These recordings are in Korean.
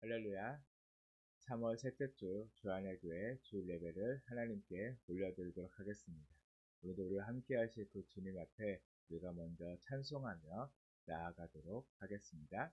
할렐루야. 3월 셋째 주 주안의 교회 주일 예배를 하나님께 올려드리도록 하겠습니다. 오늘도 우리와 함께 하실 그 주님 앞에 우리가 먼저 찬송하며 나아가도록 하겠습니다.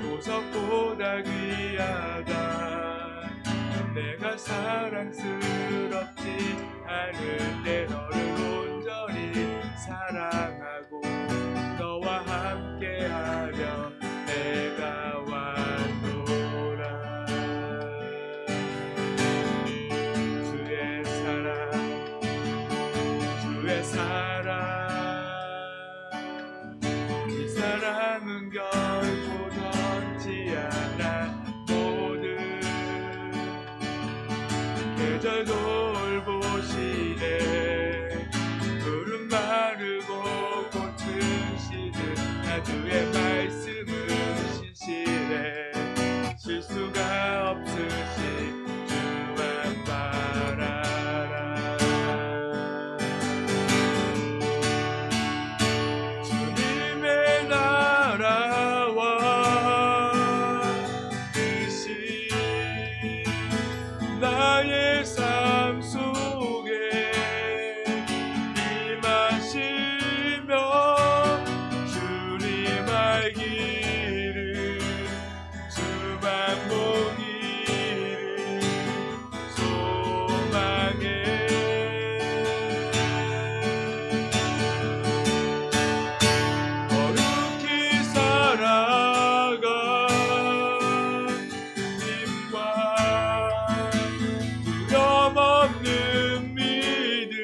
보석보다 귀하다. 내가 사랑스럽지 않을 때 너를 온전히 사랑하고 너와 함께하려 내가 왔노라. 주의 사랑, 주의 사랑, 이 사랑은 결코 모든 계절 돌보시네. 푸른 마르고 꽃은 시든 나 주의 말씀은 신실해. 실수가 없으시 주만 바라라. 주님의 나라와 나의 삶 속에 임하시며 주님 알기를 주만 보기를 소망해. 거룩히 살아가 없는 믿음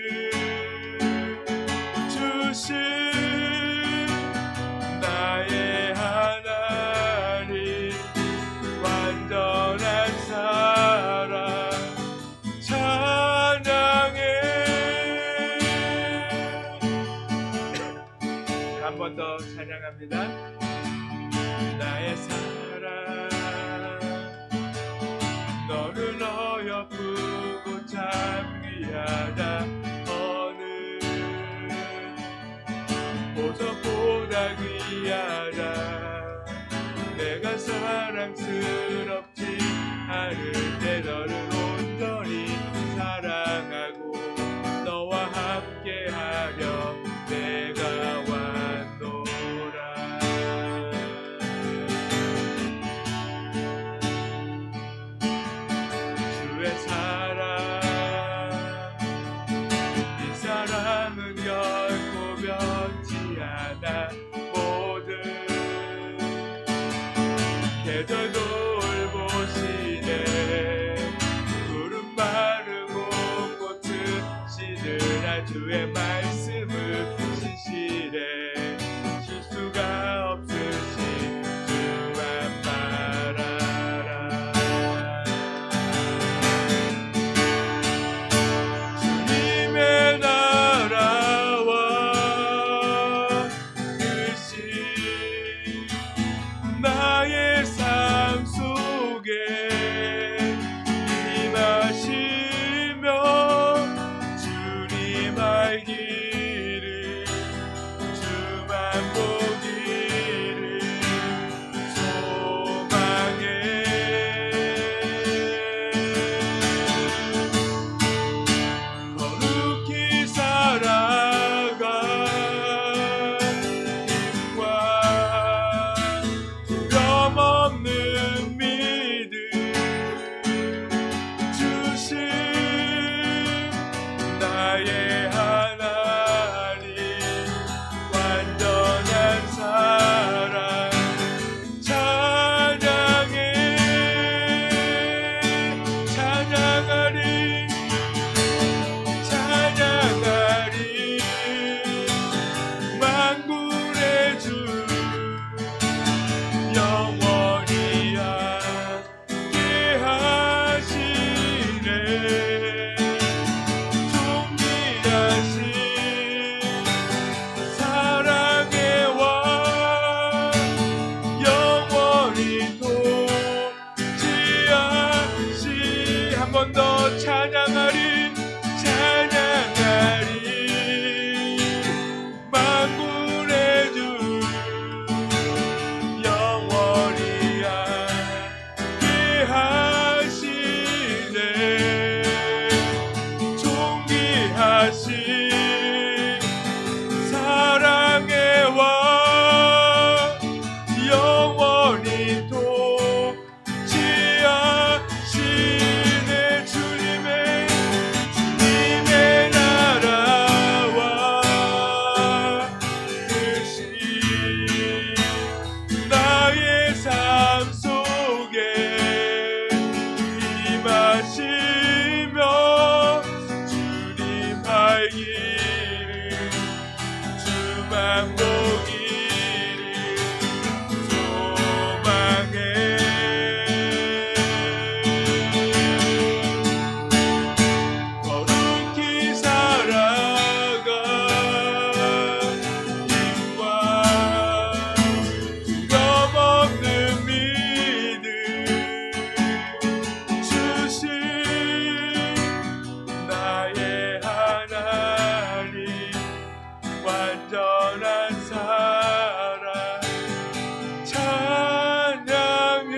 주신 나의 하나님, 완전한 사랑 찬양해. 한 번 더 찬양합니다. 나의 사랑, 너를 어여쁘고 참 귀하다. 어느 보석보다 귀하다. 내가 사랑스럽지 않을 때 너를 온전히 사랑하고 너와 함께하려 내가 왔노라. 주의 사랑, 이 사랑은 결코 변치 않아. 모든 계절 돌보시네. 푸른 마르고 꽃은 시들아. 주의 말씀은 신실해. 실수가 없으시 주만 바라라. 주님의 나라와 뜻이 나의 삶 속에 임하시며 주님 알기를 주만 보기를 소망해. 거룩히 살아가 힘과 두려움 없는 믿음 주신 나의 하나님, 완전한 사랑 찬양해. 임하신 사랑의 왕 영원히 통치하시네 주님의 나라와 뜻이 나의 삶 속에 임하시며 주님 할 길을 주만 보기를 소망해 거룩히 살아가 힘과 두려움 없는 믿음 주신 나의 하나님 완전한 사랑 찬양해.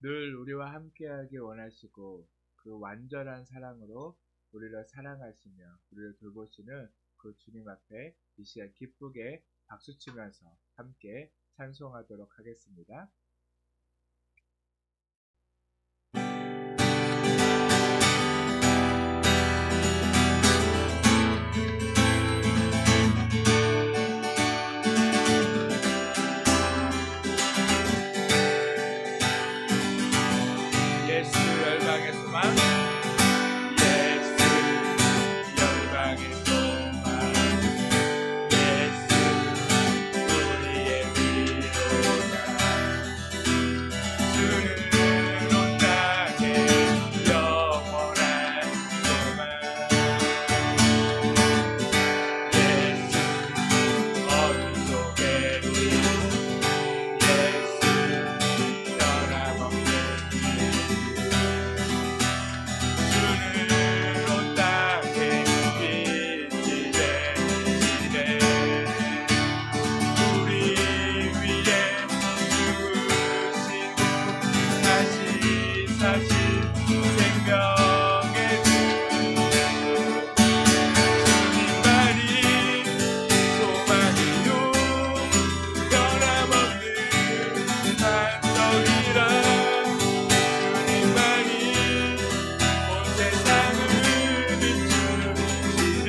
늘 우리와 함께하기 원하시고 그 완전한 사랑으로 우리를 사랑하시며 우리를 돌보시는 그 주님 앞에 이 시간 기쁘게 박수치면서 함께 찬송하도록 하겠습니다. 예수 열방의 소망 예수 열방의 소망 예수 우리의 위로다 주는 온 땅에 영원한 소망 예수 어둠 속의 빛 예수 변함없는 주는 온 땅에 빛이 되시네 우리 위에 죽으시고 다시 사신 생명의 주 주님만이 소망이요 변함없는 반석이라 주님만이 온 세상을 비추시네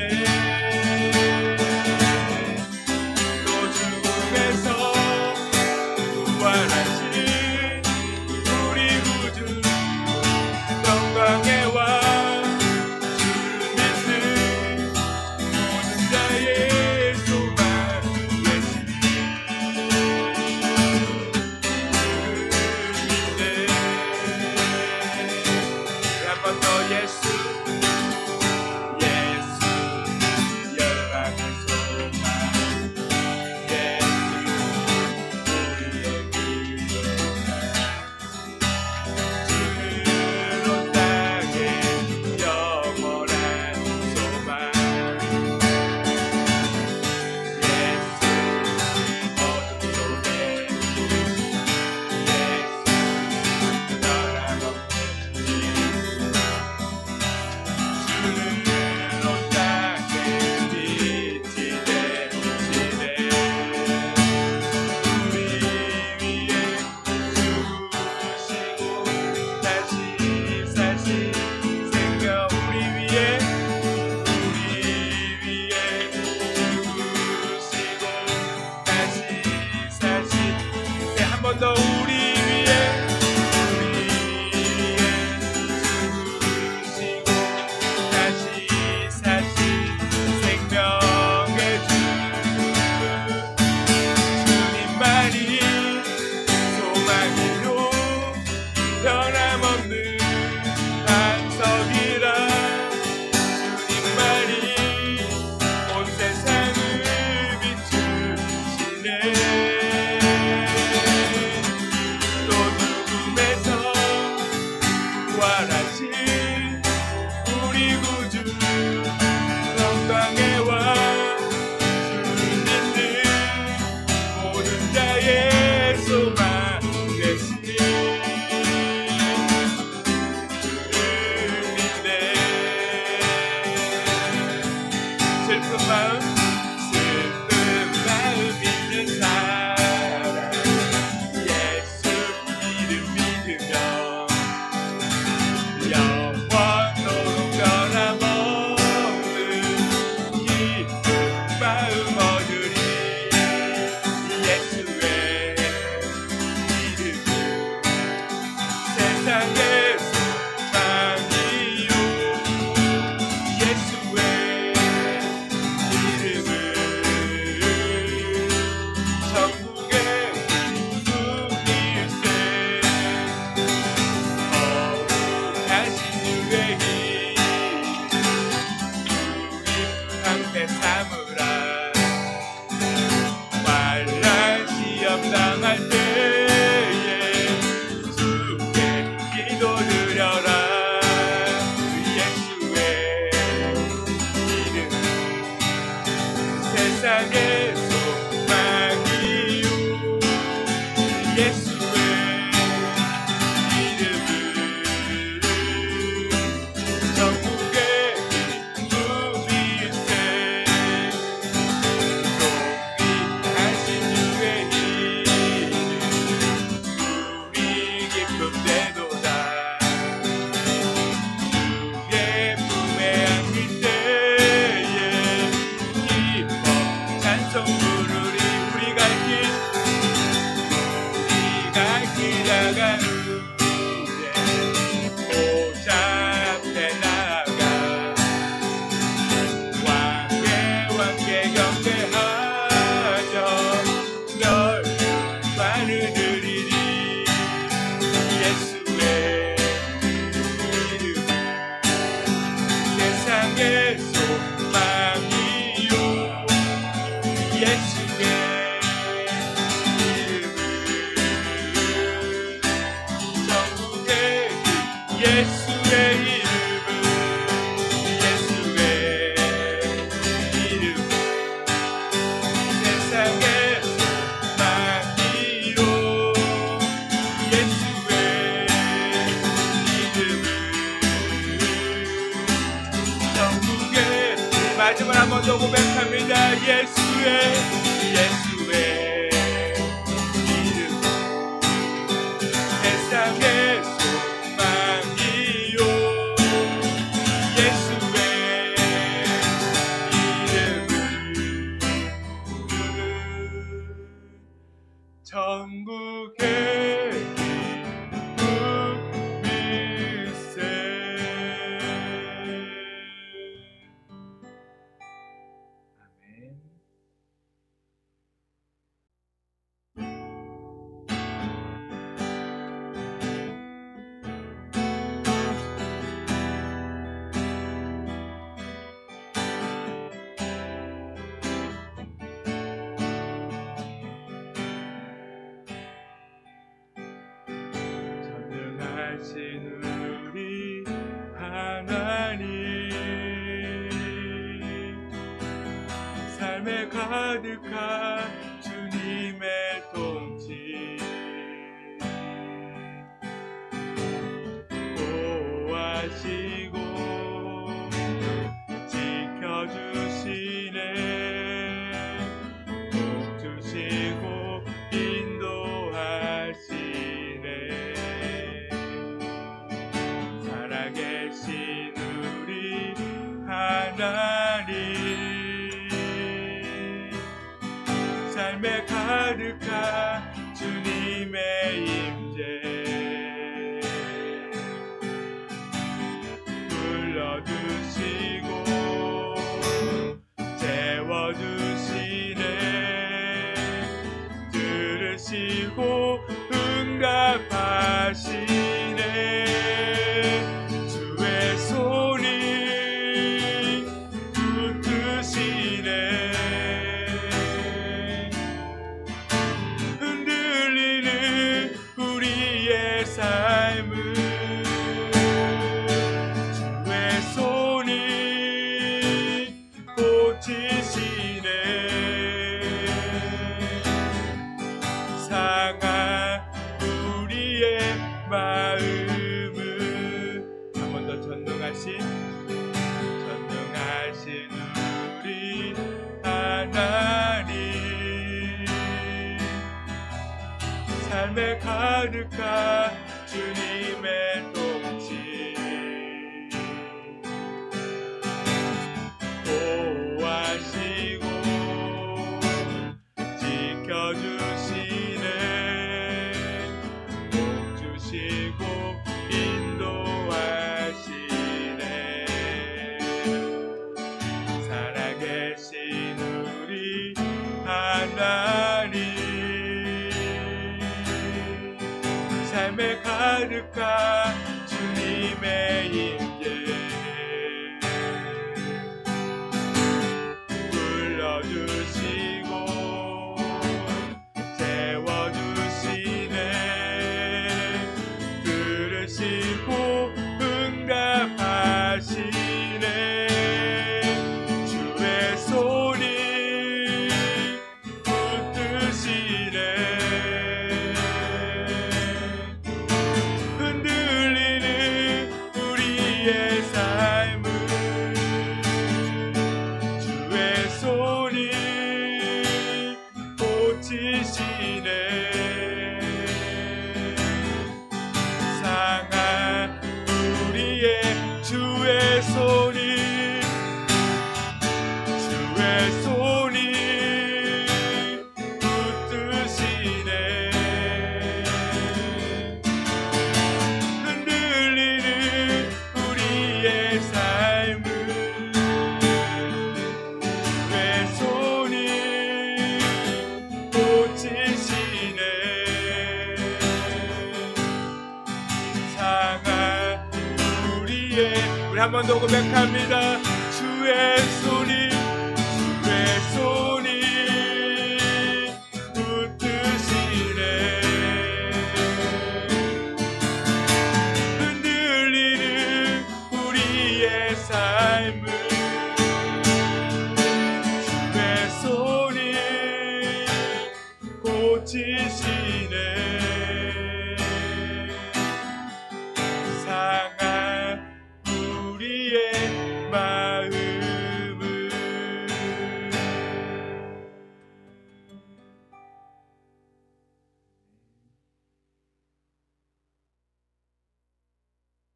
또 죽음에서 부활하신 우리 구주 영광의 왕 주를 믿는 모든 자의 소망 예수 한 번 더 예수 예수 열방의 소망 예수 우리의 위로다 주는 온 땅에 영원한 소망 예수 어둠 속의 빛 예수 변함없는 빛 주는 온 땅에 빛이 되시네 우리 위에 죽으시고 다시 사신 생명 우리 위에 죽으시고 다시 사신 한 번 더 우리 위에 죽으시고 다시 사신 생명의 주 주님만이 소망이요 변함없는 반석이라 주님만이 온 세상을 비추시네 예수의 이름은 전국의 기쁨일세. 존귀하신 주의 이름 우리 기쁨 되도다. 주의 품에 안길 때에 기뻐 찬송 부르리. 우리 갈 길 다가는 후에 보좌 앞에 나아가 왕께 경배하며 널 영광을 드리리. 예수의 이름 세상의 소망이요. 예수의 예수의 이름은 예수의 이름 세상의 소망이요. 예수의 이름은 전국의 마지막 한 번 더 고백합니다. 예수의 이름 세상의 전국의 기쁨일세. 아멘. 전능하신 우리 하나님, 삶에 가득한 주님의 통치 보호하시고 지켜주시네. 복 주시고 인도하시네. 살아계신 우리 하나님, 삶에 가득한 주님의 임재 불러주시고 채워주시네. 들으시고 응답하시네. 주의 손이 붙드시네. 흔들리는 우리의 삶을 주의 손이 고치시네. 상한 우리의 마음을 한 번 더 전능하신 우리 하나님, 삶에 가득한 주님의 통치 보호하시고 지켜주시네. 복 주시고 인도하시네. 살아계신 우리 하나님, 삶에 가득한 주님의 임재 불러주시고 채워주시네. 들으시고 응답하시네. 주의 손이 붙드시네. 한 번 더 고백합니다. 주의 손이 붙드시네. 흔들리는 우리의 삶을 주의 손이 고치시네. 상한 우리의 마음을.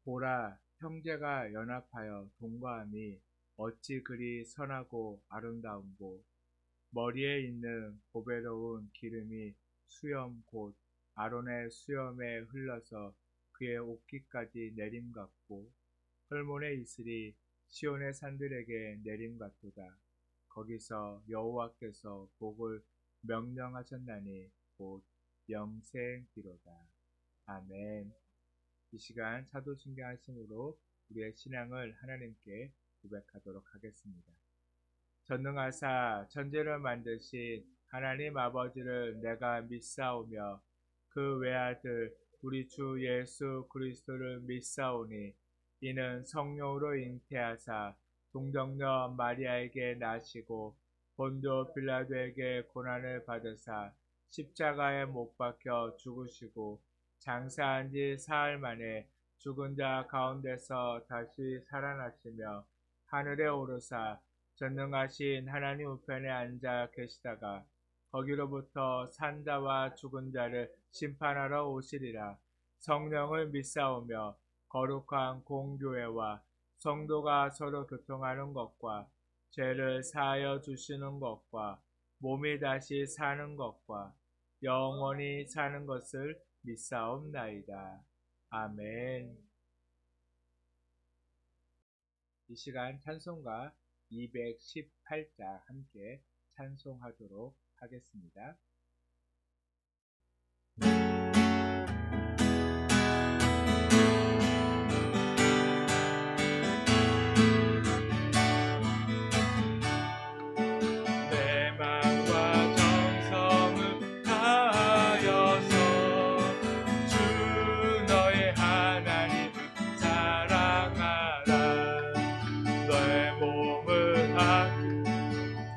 보라, 형제가 연합하여 동거함이 어찌 그리 선하고 아름다운고, 머리에 있는 보배로운 기름이 수염 곧 아론의 수염에 흘러서 그의 옷깃까지 내림 같고, 헐몬의 이슬이 시온의 산들에게 내림 같도다. 거기서 여호와께서 복을 명령하셨나니 곧 영생기로다. 아멘. 이 시간 사도신경 하심으로 우리의 신앙을 하나님께 고백하도록 하겠습니다. 전능하사 천지를 만드신 하나님 아버지를 내가 믿사오며 그 외아들 우리 주 예수 그리스도를 믿사오니 이는 성령으로 잉태하사 동정녀 마리아에게 나시고 본도 빌라도에게 고난을 받으사 십자가에 못 박혀 죽으시고 장사한 지 사흘 만에 죽은 자 가운데서 다시 살아나시며 하늘에 오르사 전능하신 하나님 우편에 앉아 계시다가 거기로부터 산자와 죽은 자를 심판하러 오시리라. 성령을 믿사오며 거룩한 공교회와 성도가 서로 교통하는 것과 죄를 사하여 주시는 것과 몸이 다시 사는 것과 영원히 사는 것을 믿사옵나이다. 아멘. 이 시간 찬송가 218자 함께 찬송하도록 하겠습니다. 내 마음과 정성을 다하여서 주 너의 하나님을 사랑하라. 너의 몸을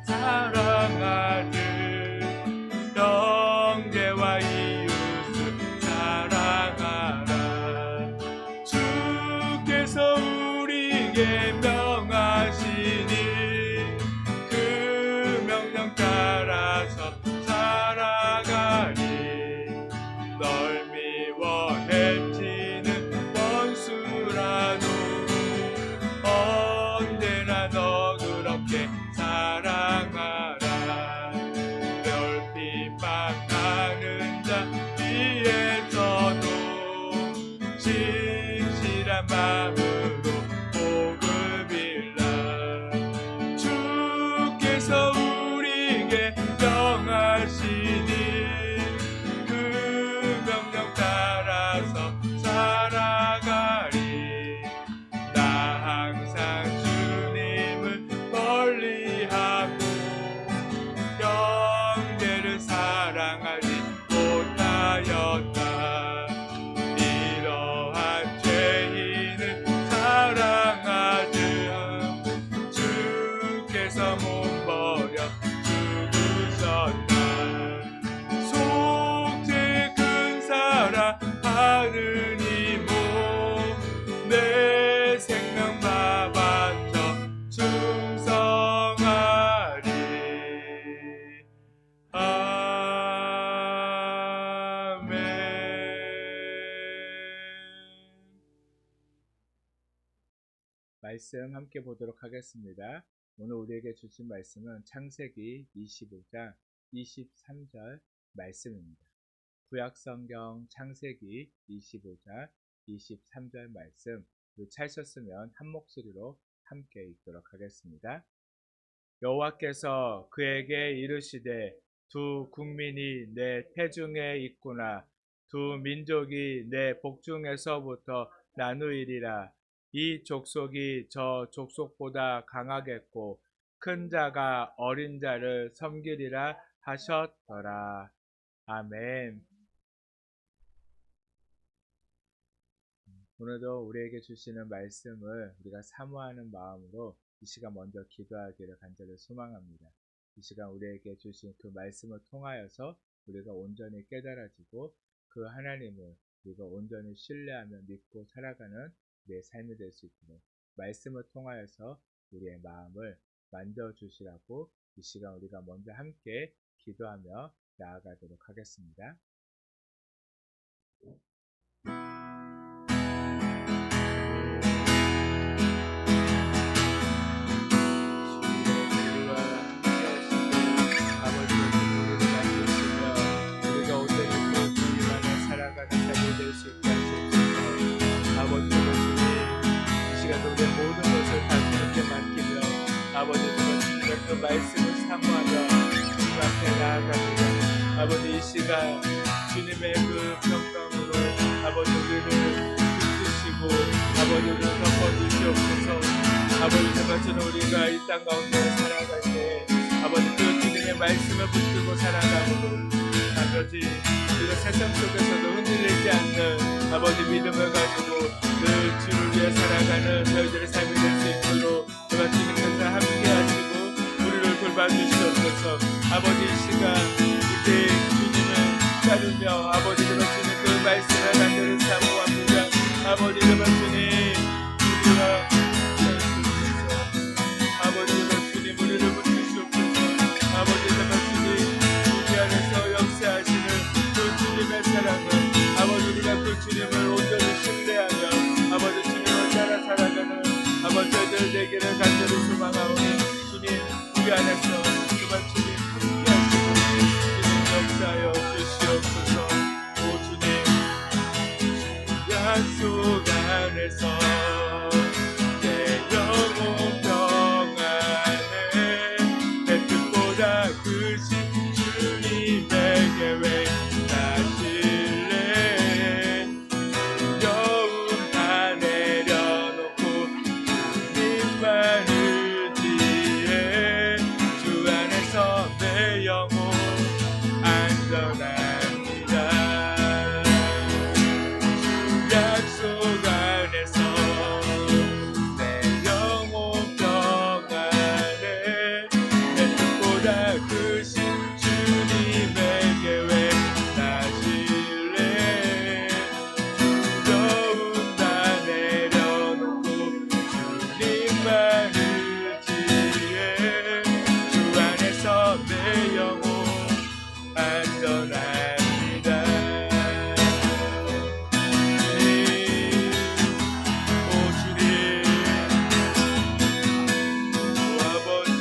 사랑하듯 형제와 이웃을 사랑하라. 주께서 우리에게 명하시니 그 명령 따라서 살아가리. 널 미워 해치는 원수라도 언제나 너 그렇게 사랑하라. 별핍박하는 자 위에서도 진실한 마음으로 복을 빌라. 주께서 우리에게 명하시니 그 명령 따라서 살아가리. 나 항상 주님을 멀리하고 형제를 사랑하지 못하였다. 이러한 죄인을 사랑하듯 주께서 못 버려 죽으셨다. 속죄 큰 사랑 하느니모 내 생명 다 바쳐 충성하리. 아멘. 말씀 함께 보도록 하겠습니다. 오늘 우리에게 주신 말씀은 창세기 25장 23절 말씀입니다. 구약성경 창세기 25장 23절 말씀, 찾으셨으면 한 목소리로 함께 읽도록 하겠습니다. 여호와께서 그에게 이르시되 두 국민이 내 태중에 있구나. 두 민족이 내 복중에서부터 나누이리라. 이 족속이 저 족속보다 강하겠고 큰 자가 어린 자를 섬기리라 하셨더라. 아멘. 오늘도 우리에게 주시는 말씀을 우리가 사모하는 마음으로 이 시간 먼저 기도하기를 간절히 소망합니다. 이 시간 우리에게 주신 그 말씀을 통하여서 우리가 온전히 깨달아지고 그 하나님을 우리가 온전히 신뢰하며 믿고 살아가는 내 삶이 될 수 있도록 말씀을 통하여서 우리의 마음을 만져주시라고 이 시간 우리가 먼저 함께 기도하며 나아가도록 하겠습니다. 그 말씀을 사모하며 주님 앞에 나아갑니다. 아버지 이 시간 주님의 그 평강으로 아버지 우리를 붙드시고 아버지 우리를 덮어주시옵소서. 아버지 정말 저는 우리가 이 땅 가운데 살아갈 때 아버지 그 주님의 말씀을 붙들고 살아가므로 아버지 우리가 세상 속에서도 흔들리지 않는 아버지 믿음을 가지고 늘 주를 위해 살아가는 저희들의 삶이 될 수 있도록 제가 주님께서 함께 하시고 돌봐주시옵소서. 아버지 이 시간 이제 주님을 따르며 아버지 정말 주님 그 말씀을 간절히 사모합니다. 아버지 정말 주님 우리가 아버지 정말 주님 우리를 붙드시옵소서. 아버지 정말 주님 우리 안에서 역사하시는 그 주님의 사랑을 아버지 우리가 그 주님을 온전히 신뢰하며 아버지 주님을 따라 살아가는 아버지 저희들 되기를 간절히 소망하오니 주님 우리 안에서 정말 주님 함께하시고 주님 역사하여 주시옵소서. 오 주님 약속 안에서 내 영혼 평안에 내 뜻보다 크신 주님의 계획 다실래 두려움 다 내려놓고 주님만을 내 영혼 안전합니다. 약속 안에서 내 영혼 평안에 내 뜻보다 크신 주님의 계획 다실래 두려움 다 내려놓고 주님만을 내 영혼 안전합니다. 주님, 오 주님, 오 아버지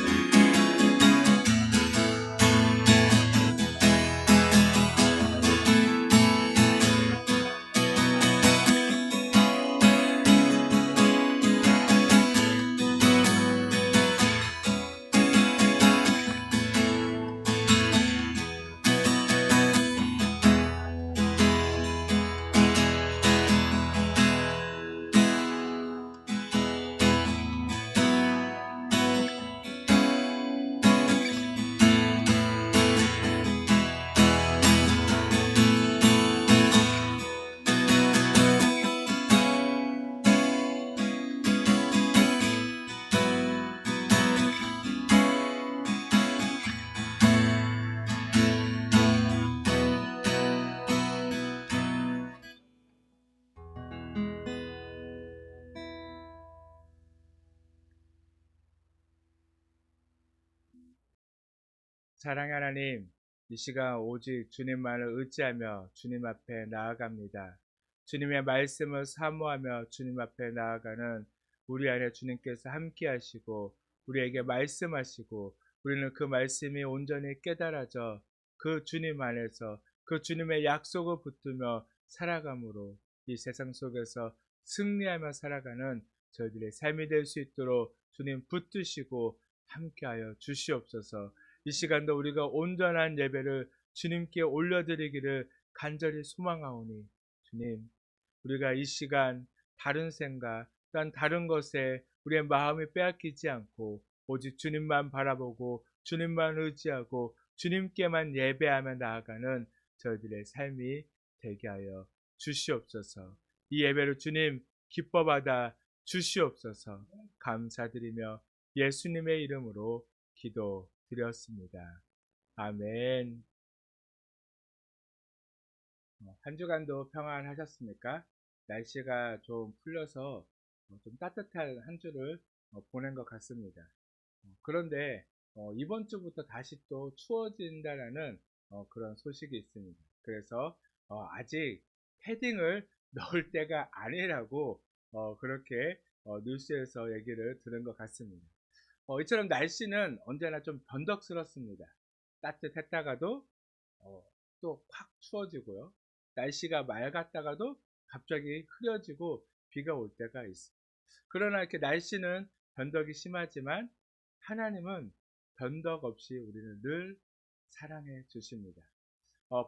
사랑의 하나님, 이 시간 오직 주님만을 의지하며 주님 앞에 나아갑니다. 주님의 말씀을 사모하며 주님 앞에 나아가는 우리 안에 주님께서 함께 하시고 우리에게 말씀하시고 우리는 그 말씀이 온전히 깨달아져 그 주님 안에서 그 주님의 약속을 붙들며 살아감으로 이 세상 속에서 승리하며 살아가는 저희들의 삶이 될 수 있도록 주님 붙드시고 함께하여 주시옵소서. 이 시간도 우리가 온전한 예배를 주님께 올려드리기를 간절히 소망하오니 주님 우리가 이 시간 다른 생각 또한 다른 것에 우리의 마음이 빼앗기지 않고 오직 주님만 바라보고 주님만 의지하고 주님께만 예배하며 나아가는 저희들의 삶이 되게 하여 주시옵소서. 이 예배를 주님 기뻐 받아 주시옵소서. 감사드리며 예수님의 이름으로 기도드렸습니다. 아멘. 한 주간도 평안하셨습니까? 날씨가 좀 풀려서 좀 따뜻한 한 주를 보낸 것 같습니다. 그런데 이번 주부터 다시 또 추워진다라는 그런 소식이 있습니다. 그래서 아직 패딩을 넣을 때가 아니라고 그렇게 뉴스에서 얘기를 들은 것 같습니다. 이처럼 날씨는 언제나 좀 변덕스럽습니다. 따뜻했다가도 또 확 추워지고요. 날씨가 맑았다가도 갑자기 흐려지고 비가 올 때가 있습니다. 그러나 이렇게 날씨는 변덕이 심하지만 하나님은 변덕 없이 우리를 늘 사랑해 주십니다.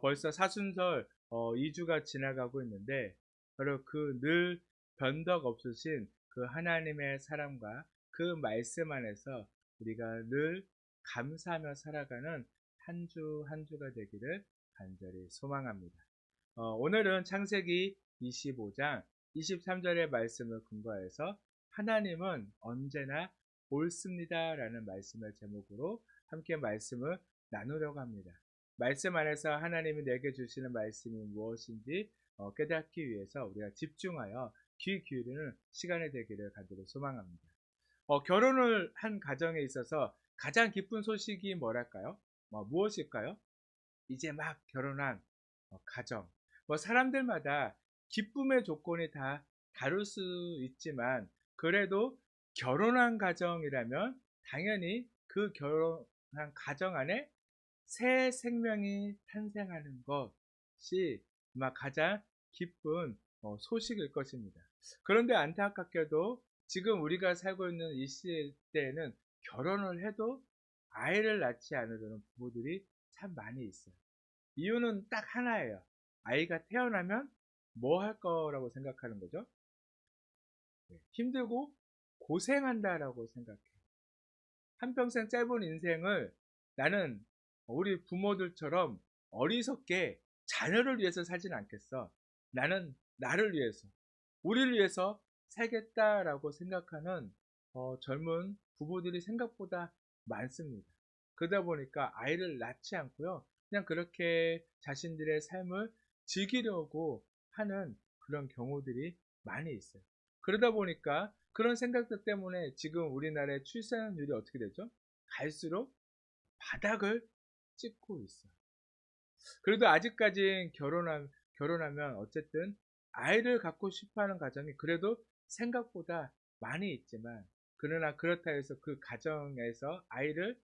벌써 사순절 2주가 지나가고 있는데 바로 그 늘 변덕 없으신 그 하나님의 사랑과 그 말씀 안에서 우리가 늘 감사하며 살아가는 한 주 한 주가 되기를 간절히 소망합니다. 오늘은 창세기 25장 23절의 말씀을 근거해서 하나님은 언제나 옳습니다 라는 말씀을 제목으로 함께 말씀을 나누려고 합니다. 말씀 안에서 하나님이 내게 주시는 말씀이 무엇인지 깨닫기 위해서 우리가 집중하여 귀 기울이는 시간이 되기를 간절히 소망합니다. 결혼을 한 가정에 있어서 가장 기쁜 소식이 뭐랄까요? 무엇일까요? 이제 막 결혼한 가정. 사람들마다 기쁨의 조건이 다 다를 수 있지만 그래도 결혼한 가정이라면 당연히 그 결혼한 가정 안에 새 생명이 탄생하는 것이 아마 가장 기쁜 소식일 것입니다. 그런데 안타깝게도 지금 우리가 살고 있는 이 시대에는 결혼을 해도 아이를 낳지 않으려는 부부들이 참 많이 있어요. 이유는 딱 하나예요. 아이가 태어나면 뭐 할 거라고 생각하는 거죠? 힘들고 고생한다라고 생각해요. 한평생 짧은 인생을 나는 우리 부모들처럼 어리석게 자녀를 위해서 살진 않겠어. 나는 나를 위해서, 우리를 위해서 살겠다라고 생각하는 젊은 부부들이 생각보다 많습니다. 그러다 보니까 아이를 낳지 않고요. 그냥 그렇게 자신들의 삶을 즐기려고 하는 그런 경우들이 많이 있어요. 그러다 보니까 그런 생각들 때문에 지금 우리나라의 출산율이 어떻게 되죠? 갈수록 바닥을 찍고 있어요. 그래도 아직까지 결혼하면 어쨌든 아이를 갖고 싶어 하는 가정이 그래도 생각보다 많이 있지만 그러나 그렇다 해서 그 가정에서 아이를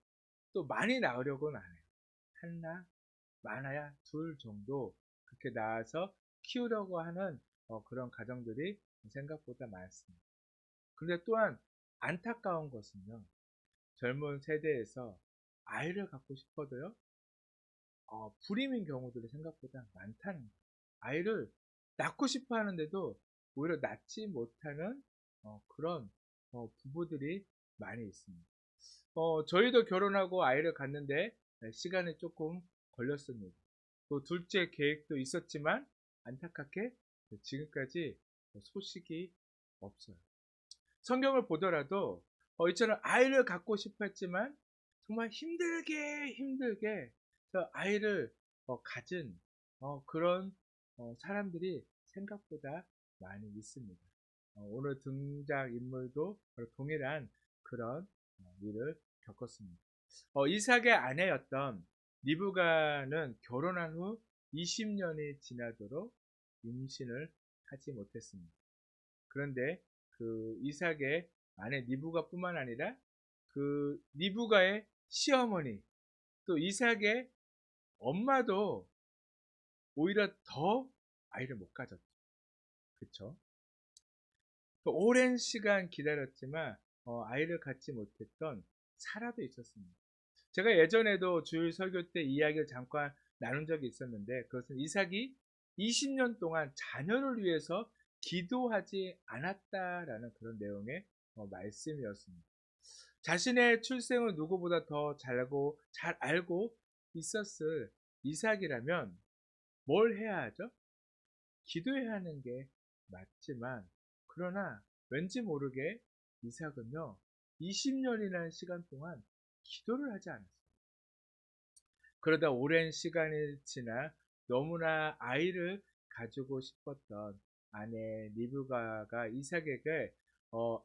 또 많이 낳으려고는 안 해요. 하나, 많아야 둘 정도 그렇게 낳아서 키우려고 하는 그런 가정들이 생각보다 많습니다. 그런데 또한 안타까운 것은요. 젊은 세대에서 아이를 갖고 싶어도요. 불임인 경우들이 생각보다 많다는 거예요. 아이를 낳고 싶어 하는데도 오히려 낳지 못하는 그런 부부들이 많이 있습니다. 저희도 결혼하고 아이를 갖는데 시간이 조금 걸렸습니다. 또 둘째 계획도 있었지만 안타깝게 지금까지 소식이 없어요. 성경을 보더라도 이처럼 아이를 갖고 싶어 했지만 정말 힘들게 저 아이를 가진 그런 사람들이 생각보다 많이 있습니다. 오늘 등장 인물도 동일한 그런 일을 겪었습니다. 이삭의 아내였던 리브가는 결혼한 후 20년이 지나도록 임신을 하지 못했습니다. 그런데 그 이삭의 아내 리브가뿐만 아니라 그 리브가의 시어머니 또 이삭의 엄마도 오히려 더 아이를 못 가졌죠. 그쵸? 오랜 시간 기다렸지만 아이를 갖지 못했던 사라도 있었습니다. 제가 예전에도 주일 설교 때 이야기를 잠깐 나눈 적이 있었는데 그것은 이삭이 20년 동안 자녀를 위해서 기도하지 않았다라는 그런 내용의 말씀이었습니다. 자신의 출생을 누구보다 더 잘 알고 있었을 이삭이라면 뭘 해야 하죠? 기도해야 하는 게 맞지만, 그러나 왠지 모르게 이삭은요 20년이라는 시간 동안 기도를 하지 않았어요. 그러다 오랜 시간이 지나 너무나 아이를 가지고 싶었던 아내 리브가가 이삭에게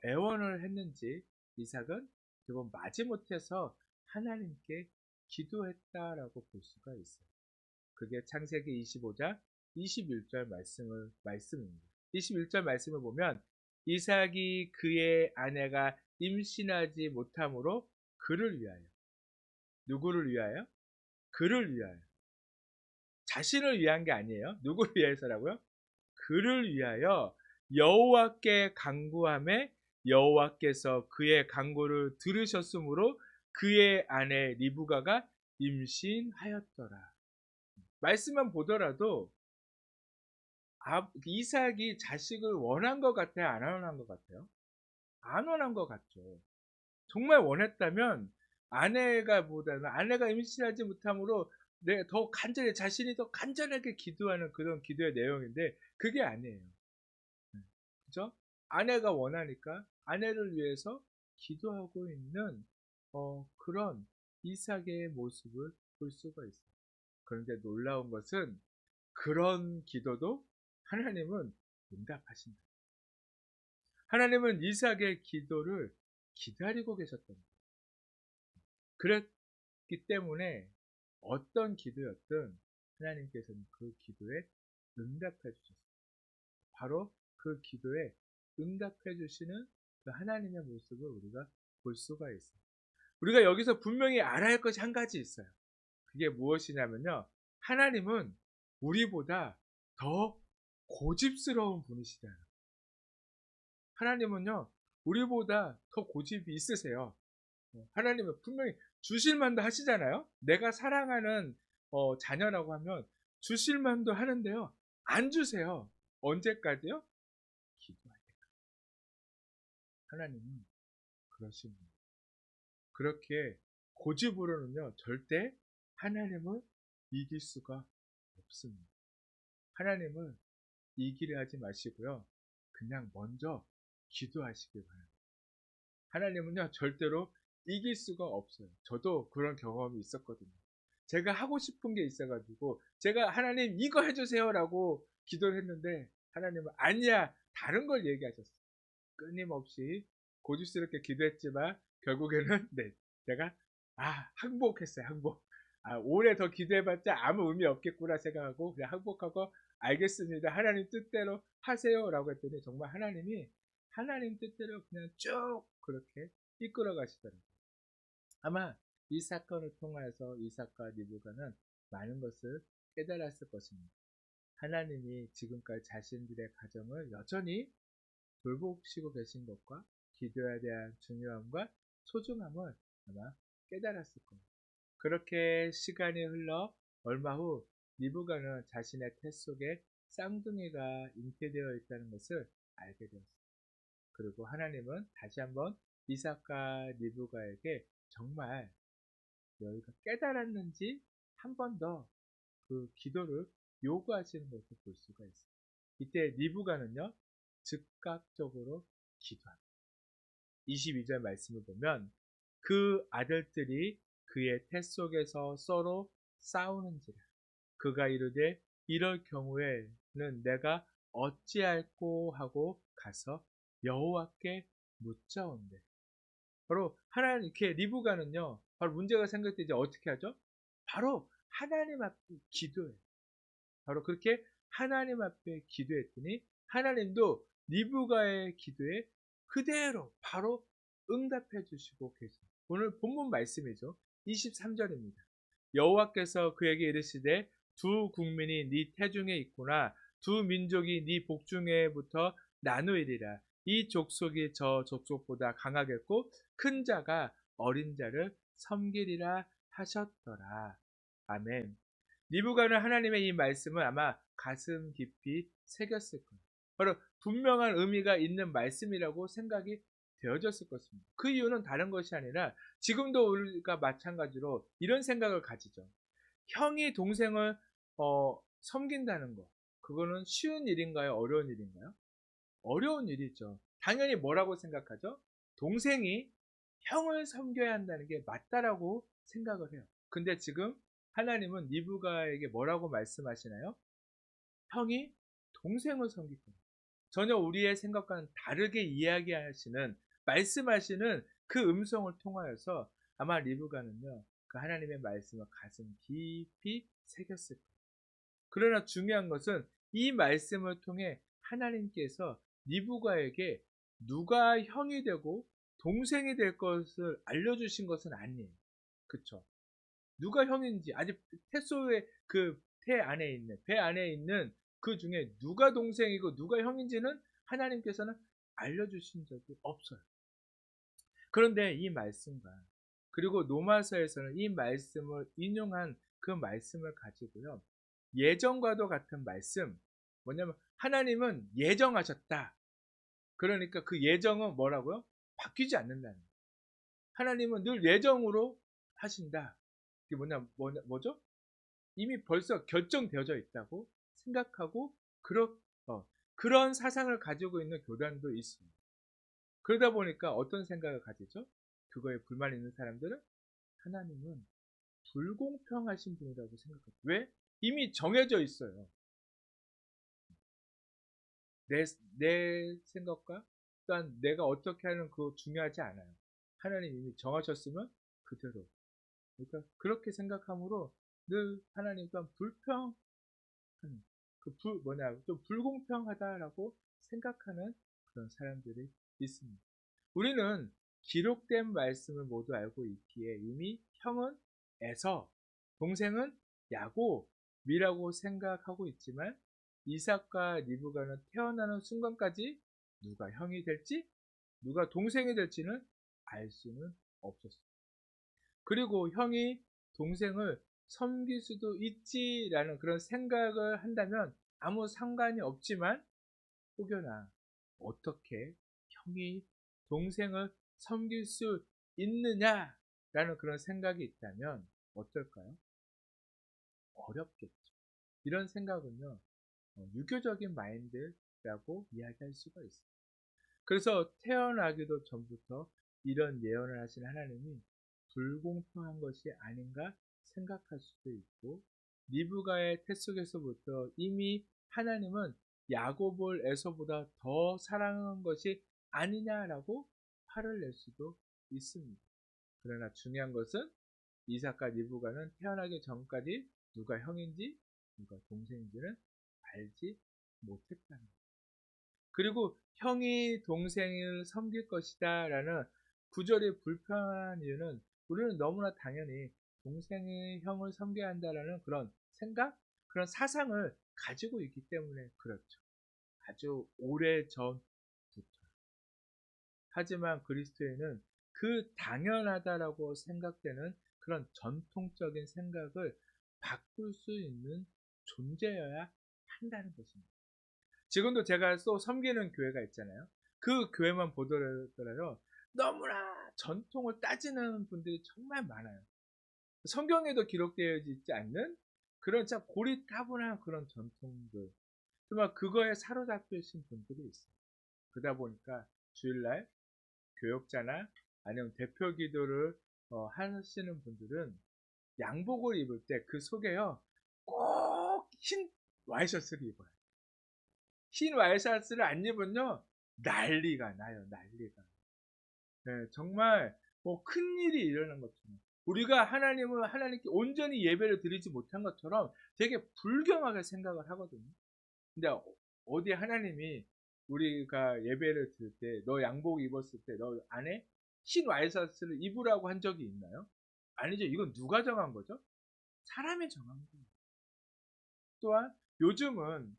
애원을 했는지 이삭은 결국 마지못해서 하나님께 기도했다라고 볼 수가 있어요. 그게 창세기 25장 21절 말씀입니다. 21절 말씀을 보면 이삭이 그의 아내가 임신하지 못함으로 그를 위하여, 누구를 위하여? 그를 위하여. 자신을 위한 게 아니에요. 누구를 위해서라고요? 그를 위하여 여호와께 간구하매 여호와께서 그의 간구를 들으셨으므로 그의 아내 리브가가 임신하였더라. 말씀만 보더라도 이삭이 자식을 원한 것 같아요? 안 원한 것 같아요? 안 원한 것 같죠. 정말 원했다면 아내가 임신하지 못함으로 더 간절히, 자신이 더 간절하게 기도하는 그런 기도의 내용인데 그게 아니에요. 그죠? 아내가 원하니까 아내를 위해서 기도하고 있는 그런 이삭의 모습을 볼 수가 있어요. 그런데 놀라운 것은 그런 기도도 하나님은 응답하신다. 하나님은 이삭의 기도를 기다리고 계셨던 거예요. 그랬기 때문에 어떤 기도였든 하나님께서는 그 기도에 응답해 주셨어요. 바로 그 기도에 응답해 주시는 그 하나님의 모습을 우리가 볼 수가 있어요. 우리가 여기서 분명히 알아야 할 것이 한 가지 있어요. 그게 무엇이냐면요, 하나님은 우리보다 더 고집스러운 분이시다. 하나님은요 우리보다 더 고집이 있으세요. 하나님은 분명히 주실 만도 하시잖아요. 내가 사랑하는 자녀라고 하면 주실 만도 하는데요, 안 주세요. 언제까지요? 기도할 때까지. 하나님은 그러신 분이에요. 그렇게 고집으로는요 절대 하나님을 이길 수가 없습니다. 하나님을 이기려 하지 마시고요, 그냥 먼저 기도하시길 바랍니다. 하나님은요 절대로 이길 수가 없어요. 저도 그런 경험이 있었거든요. 제가 하고 싶은 게 있어가지고 제가 하나님 이거 해주세요 라고 기도를 했는데 하나님은 아니야, 다른 걸 얘기하셨어요. 끊임없이 고집스럽게 기도했지만 결국에는 네, 제가 항복했어요. 항복. 오래 더 기도해봤자 아무 의미 없겠구나 생각하고 그냥 항복하고 알겠습니다, 하나님 뜻대로 하세요 라고 했더니 정말 하나님이 하나님 뜻대로 그냥 쭉 그렇게 이끌어 가시더라고요. 아마 이 사건을 통해서 이삭과 리브가는 많은 것을 깨달았을 것입니다. 하나님이 지금까지 자신들의 가정을 여전히 돌보시고 계신 것과 기도에 대한 중요함과 소중함을 아마 깨달았을 거예요. 그렇게 시간이 흘러 얼마 후 리브가는 자신의 태 속에 쌍둥이가 잉태되어 있다는 것을 알게 되었습니다. 그리고 하나님은 다시 한번 이삭과 리브가에게 정말 너희가 깨달았는지 한 번 더 그 기도를 요구하시는 것을 볼 수가 있어요. 이때 리브가는요 즉각적으로 기도합니다. 22절 말씀을 보면 그 아들들이 그의 태 속에서 서로 싸우는지라 그가 이르되 이럴 경우에는 내가 어찌할꼬 하고 가서 여호와께 묻자온대. 바로 하나님, 이렇게 리브가는요 바로 문제가 생길 때 이제 어떻게 하죠? 바로 하나님 앞에 기도해요. 바로 그렇게 하나님 앞에 기도했더니 하나님도 리브가의 기도에 그대로 바로 응답해 주시고 계세요. 오늘 본문 말씀이죠. 23절입니다. 여호와께서 그에게 이르시되 두 국민이 네 태중에 있구나. 두 민족이 네 복중에부터 나누이리라. 이 족속이 저 족속보다 강하겠고 큰 자가 어린 자를 섬기리라 하셨더라. 아멘. 리브가는 하나님의 이 말씀을 아마 가슴 깊이 새겼을 거예요. 바로 분명한 의미가 있는 말씀이라고 생각이 되어졌을 것입니다. 그 이유는 다른 것이 아니라 지금도 우리가 마찬가지로 이런 생각을 가지죠. 형이 동생을 섬긴다는 거. 그거는 쉬운 일인가요? 어려운 일인가요? 어려운 일이죠. 당연히 뭐라고 생각하죠? 동생이 형을 섬겨야 한다는 게 맞다라고 생각을 해요. 근데 지금 하나님은 리브가에게 뭐라고 말씀하시나요? 형이 동생을 섬길 거예요. 전혀 우리의 생각과는 다르게 이야기하시는, 말씀하시는 그 음성을 통하여서 아마 리브가는요, 그 하나님의 말씀을 가슴 깊이 새겼을 거예요. 그러나 중요한 것은 이 말씀을 통해 하나님께서 리브가에게 누가 형이 되고 동생이 될 것을 알려주신 것은 아니에요. 그쵸? 누가 형인지, 아직 태소의 그 태 안에 있는, 배 안에 있는 그 중에 누가 동생이고 누가 형인지는 하나님께서는 알려주신 적이 없어요. 그런데 이 말씀과, 그리고 로마서에서는 이 말씀을 인용한 그 말씀을 가지고요, 예정과도 같은 말씀, 뭐냐면 하나님은 예정하셨다. 그러니까 그 예정은 뭐라고요? 바뀌지 않는다는 거예요. 하나님은 늘 예정으로 하신다. 이게 뭐죠? 이미 벌써 결정되어져 있다고 생각하고 그런 사상을 가지고 있는 교단도 있습니다. 그러다 보니까 어떤 생각을 가지죠? 그거에 불만 있는 사람들은 하나님은 불공평하신 분이라고 생각해요. 왜? 이미 정해져 있어요. 내 생각과 또한 내가 어떻게 하는 그거 중요하지 않아요. 하나님 이미 정하셨으면 그대로. 그러니까 그렇게 생각함으로 늘 하나님 또한 좀 불공평하다라고 생각하는 그런 사람들이 있습니다. 우리는 기록된 말씀을 모두 알고 있기에 이미 형은 에서, 동생은 야곱이라고 생각하고 있지만 이삭과 리브가는 태어나는 순간까지 누가 형이 될지 누가 동생이 될지는 알 수는 없었습니다. 그리고 형이 동생을 섬길 수도 있지라는 그런 생각을 한다면 아무 상관이 없지만, 혹여나 어떻게 형이 동생을 섬길 수 있느냐라는 그런 생각이 있다면 어떨까요? 어렵겠죠. 이런 생각은요, 유교적인 마인드라고 이야기할 수가 있어요. 그래서 태어나기도 전부터 이런 예언을 하신 하나님이 불공평한 것이 아닌가 생각할 수도 있고, 리브가의 태 속에서부터 이미 하나님은 야곱을 에서보다 더 사랑한 것이 아니냐라고 화를 낼 수도 있습니다. 그러나 중요한 것은 이삭과 리브가는 태어나기 전까지 누가 형인지 누가 동생인지는 알지 못했다는 것. 그리고 형이 동생을 섬길 것이다 라는 구절이 불편한 이유는 우리는 너무나 당연히 동생이 형을 섬겨야 한다라는 그런 생각, 그런 사상을 가지고 있기 때문에 그렇죠. 아주 오래 전부터. 하지만 그리스도인은 그 당연하다라고 생각되는 그런 전통적인 생각을 바꿀 수 있는 존재여야 한다는 것입니다. 지금도 제가 또 섬기는 교회가 있잖아요. 그 교회만 보더라도 너무나 전통을 따지는 분들이 정말 많아요. 성경에도 기록되어 있지 않는 그런 참 고리타분한 그런 전통들, 정말 그거에 사로잡히신 분들이 있어요. 그러다 보니까 주일날 교역자나 아니면 대표 기도를 하시는 분들은 양복을 입을 때 그 속에요, 꼭 흰 와이셔츠를 입어요. 흰 와이셔츠를 안 입으면요, 난리가 나요, 난리가. 네, 정말 뭐 큰일이 일어난 것처럼. 우리가 하나님께 온전히 예배를 드리지 못한 것처럼 되게 불경하게 생각을 하거든요. 근데 어디 하나님이 우리가 예배를 드릴 때, 너 양복 입었을 때, 너 안에 흰 와이셔츠를 입으라고 한 적이 있나요? 아니죠. 이건 누가 정한 거죠? 사람이 정한 거예요. 또한 요즘은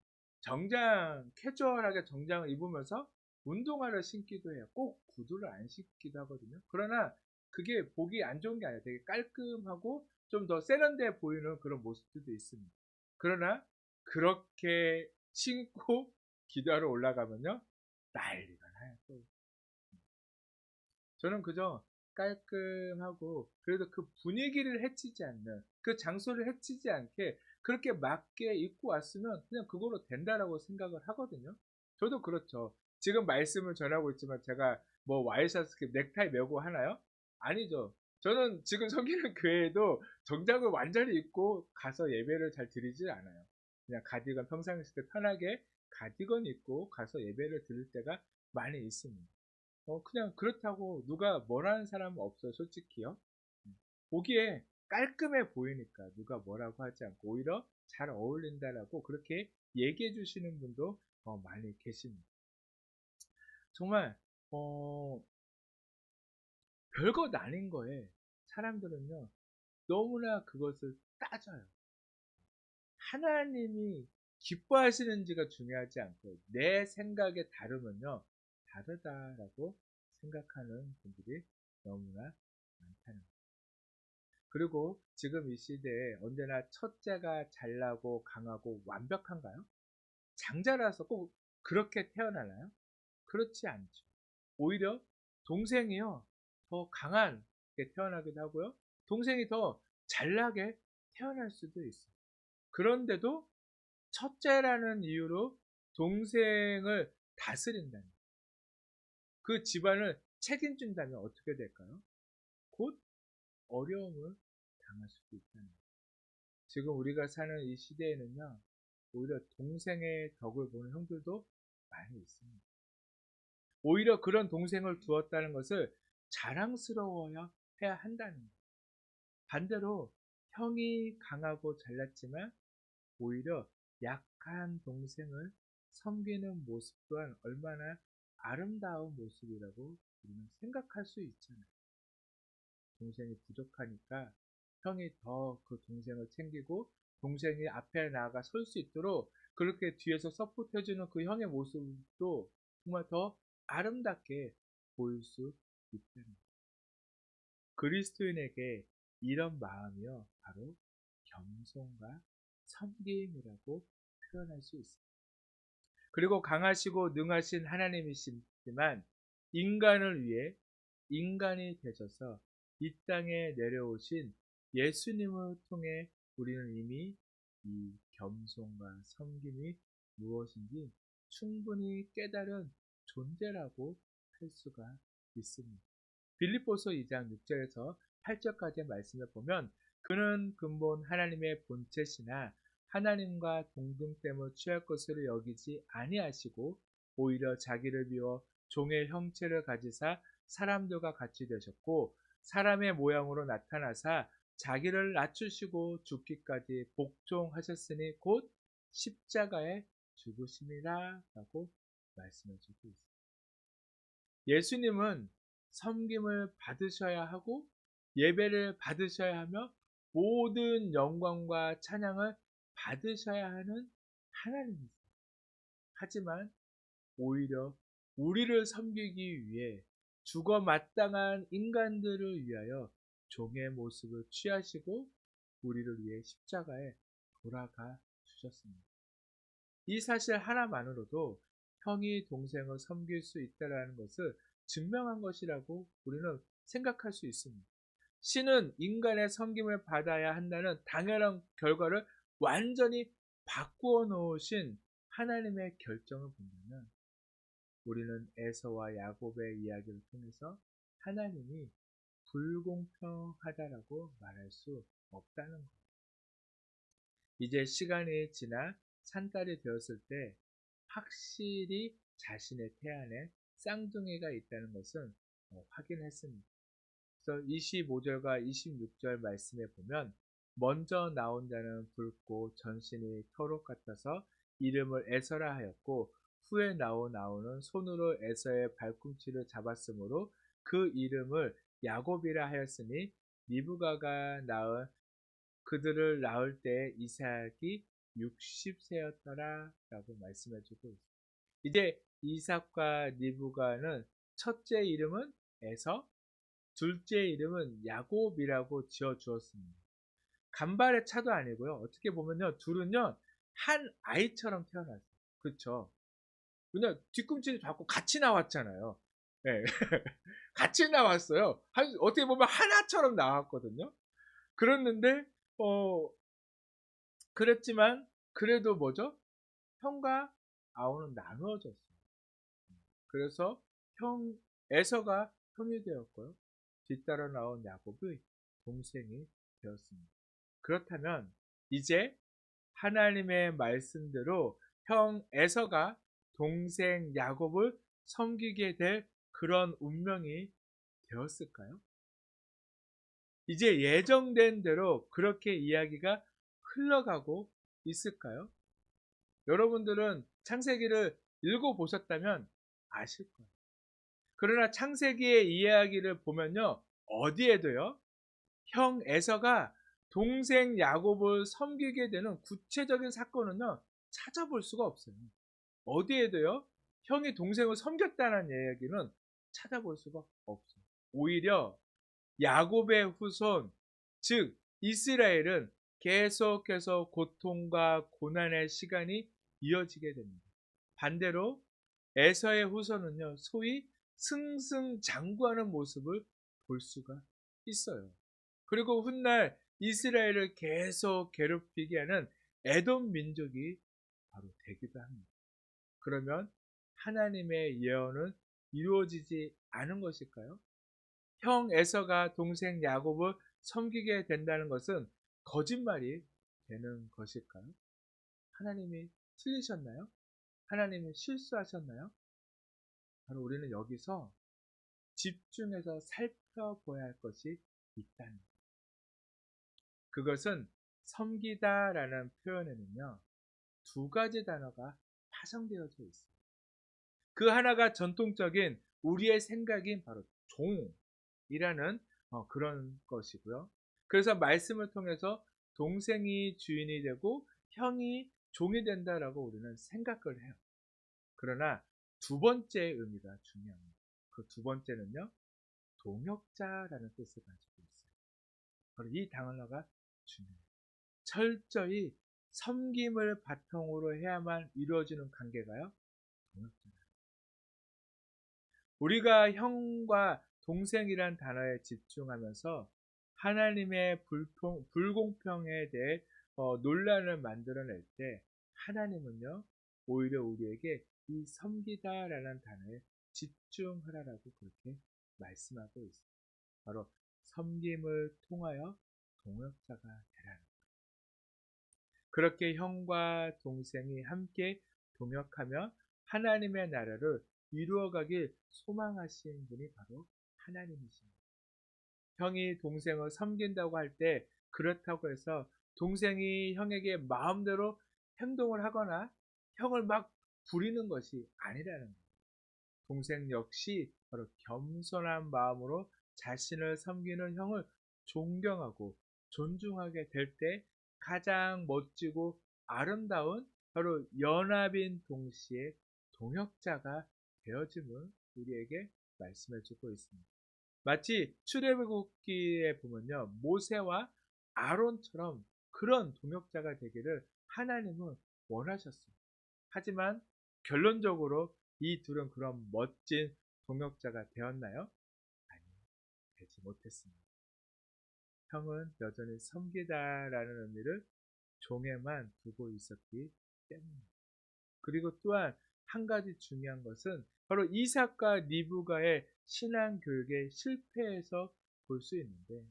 캐주얼하게 정장을 입으면서 운동화를 신기도 해요. 꼭 구두를 안 신기도 하거든요. 그러나 그게 보기 안 좋은 게 아니라 되게 깔끔하고 좀 더 세련돼 보이는 그런 모습들도 있습니다. 그러나 그렇게 신고 기도하러 올라가면요, 난리가 나요. 또. 저는 그저 깔끔하고 그래도 그 분위기를 해치지 않는, 그 장소를 해치지 않게 그렇게 맞게 입고 왔으면 그냥 그걸로 된다라고 생각을 하거든요. 저도 그렇죠. 지금 말씀을 전하고 있지만 제가 뭐 와이셔츠 넥타이 메고 하나요? 아니죠. 저는 지금 섬기는 교회에도 정장을 완전히 입고 가서 예배를 잘 드리지 않아요. 그냥 가디건, 평상시 때 편하게 가디건 입고 가서 예배를 드릴 때가 많이 있습니다. 그냥 그렇다고 누가 뭐라는 사람은 없어요, 솔직히요. 보기에 깔끔해 보이니까 누가 뭐라고 하지 않고 오히려 잘 어울린다라고 그렇게 얘기해 주시는 분도 많이 계십니다. 정말 어, 별것 아닌 거에 사람들은요, 너무나 그것을 따져요. 하나님이 기뻐하시는지가 중요하지 않고 내 생각에 다르면요, 다르다라고 생각하는 분들이 너무나 많다는 거예요. 그리고 지금 이 시대에 언제나 첫째가 잘나고 강하고 완벽한가요? 장자라서 꼭 그렇게 태어나나요? 그렇지 않죠. 오히려 동생이요, 더 강하게 태어나기도 하고요, 동생이 더 잘나게 태어날 수도 있어요. 그런데도 첫째라는 이유로 동생을 다스린다면, 그 집안을 책임진다면 어떻게 될까요? 곧 어려움을 당할 수도 있다는 거예요. 지금 우리가 사는 이 시대에는요, 오히려 동생의 덕을 보는 형들도 많이 있습니다. 오히려 그런 동생을 두었다는 것을 자랑스러워야 해야 한다는 거예요. 반대로 형이 강하고 잘났지만 오히려 약한 동생을 섬기는 모습 또한 얼마나 아름다운 모습이라고 우리는 생각할 수 있잖아요. 동생이 부족하니까 형이 더 그 동생을 챙기고 동생이 앞에 나아가 설 수 있도록 그렇게 뒤에서 서포트해주는 그 형의 모습도 정말 더 아름답게 보일 수 있다는 거예요. 그리스도인에게 이런 마음이요, 바로 겸손과 섬김이라고 표현할 수 있습니다. 그리고 강하시고 능하신 하나님이시지만 인간을 위해 인간이 되셔서 이 땅에 내려오신 예수님을 통해 우리는 이미 이 겸손과 섬김이 무엇인지 충분히 깨달은 존재라고 할 수가 있습니다. 빌립보서 2장 6절에서 8절까지의 말씀을 보면 그는 근본 하나님의 본체시나 하나님과 동등됨을 취할 것으로 여기지 아니하시고 오히려 자기를 비워 종의 형체를 가지사 사람들과 같이 되셨고 사람의 모양으로 나타나사 자기를 낮추시고 죽기까지 복종하셨으니 곧 십자가에 죽으심이라 라고 말씀해 주고 있습니다. 예수님은 섬김을 받으셔야 하고 예배를 받으셔야 하며 모든 영광과 찬양을 받으셔야 하는 하나님이세요. 하지만 오히려 우리를 섬기기 위해 죽어 마땅한 인간들을 위하여 종의 모습을 취하시고 우리를 위해 십자가에 돌아가 주셨습니다. 이 사실 하나만으로도 형이 동생을 섬길 수 있다는 것을 증명한 것이라고 우리는 생각할 수 있습니다. 신은 인간의 섬김을 받아야 한다는 당연한 결과를 완전히 바꾸어 놓으신 하나님의 결정을 본다면 우리는 에서와 야곱의 이야기를 통해서 하나님이 불공평하다라고 말할 수 없다는 것. 이제 시간이 지나 산딸이 되었을 때 확실히 자신의 태안에 쌍둥이가 있다는 것은 확인했습니다. 그래서 25절과 26절 말씀에 보면 먼저 나온 자는 붉고 전신이 털옷 같아서 이름을 에서라 하였고 후에 나오는 손으로 에서의 발꿈치를 잡았으므로 그 이름을 야곱이라 하였으니 리브가가 낳은 그들을 낳을 때 이삭이 60세였더라 라고 말씀해 주고 있습니다. 이제 이삭과 리브가는 첫째 이름은 에서, 둘째 이름은 야곱이라고 지어 주었습니다. 간발의 차도 아니고요. 어떻게 보면요, 둘은요 한 아이처럼 태어났어요. 그렇죠? 그냥 뒤꿈치 잡고 같이 나왔잖아요. 예. 같이 나왔어요. 어떻게 보면 하나처럼 나왔거든요. 그랬는데 어 그랬지만 그래도 뭐죠? 형과 아우는 나누어졌어요. 그래서 에서가 형이 되었고요. 뒤따라 나온 야곱의 동생이 되었습니다. 그렇다면 이제 하나님의 말씀대로 형 에서가 동생 야곱을 섬기게 될 그런 운명이 되었을까요? 이제 예정된 대로 그렇게 이야기가 흘러가고 있을까요? 여러분들은 창세기를 읽어보셨다면 아실 거예요. 그러나 창세기의 이야기를 보면요. 어디에도요. 형 에서가 동생 야곱을 섬기게 되는 구체적인 사건은요. 찾아볼 수가 없어요. 어디에도요. 형이 동생을 섬겼다는 이야기는 찾아볼 수가 없어요. 오히려 야곱의 후손, 즉 이스라엘은 계속해서 고통과 고난의 시간이 이어지게 됩니다. 반대로 에서의 후손은요, 소위 승승장구하는 모습을 볼 수가 있어요. 그리고 훗날 이스라엘을 계속 괴롭히게 하는 에돔 민족이 바로 되기도 합니다. 그러면 하나님의 예언은 이루어지지 않은 것일까요? 형 에서가 동생 야곱을 섬기게 된다는 것은 거짓말이 되는 것일까요? 하나님이 틀리셨나요? 하나님이 실수하셨나요? 바로 우리는 여기서 집중해서 살펴봐야 할 것이 있다는 거예요. 그것은 섬기다라는 표현에는요, 두 가지 단어가 파생되어져 있어요. 그 하나가 전통적인 우리의 생각인 바로 종이라는 그런 것이고요. 그래서 말씀을 통해서 동생이 주인이 되고 형이 종이 된다라고 우리는 생각을 해요. 그러나 두 번째 의미가 중요합니다. 그 두 번째는요, 동역자라는 뜻을 가지고 있어요. 바로 이 단어가 중요해요. 철저히 섬김을 바탕으로 해야만 이루어지는 관계가요, 동역자다. 우리가 형과 동생이란 단어에 집중하면서 하나님의 불공평에 대해 논란을 만들어낼 때 하나님은요, 오히려 우리에게 이 섬기다라는 단어에 집중하라라고 그렇게 말씀하고 있습니다. 바로 섬김을 통하여 동역자가 되라는 거예요. 그렇게 형과 동생이 함께 동역하며 하나님의 나라를 이루어가길 소망하신 분이 바로 하나님이십니다. 형이 동생을 섬긴다고 할 때 그렇다고 해서 동생이 형에게 마음대로 행동을 하거나 형을 막 부리는 것이 아니라는 거예요. 동생 역시 바로 겸손한 마음으로 자신을 섬기는 형을 존경하고 존중하게 될 때 가장 멋지고 아름다운 바로 연합인 동시에 동역자가 되어짐을 우리에게 말씀해 주고 있습니다. 마치 출애굽기에 보면요, 모세와 아론처럼 그런 동역자가 되기를 하나님은 원하셨어요. 하지만 결론적으로 이 둘은 그런 멋진 동역자가 되었나요? 아니, 되지 못했습니다. 형은 여전히 섬기다라는 의미를 종에만 두고 있었기 때문입니다. 그리고 또한 한 가지 중요한 것은 바로 이삭과 리브가의 신앙 교육의 실패에서 볼 수 있는데,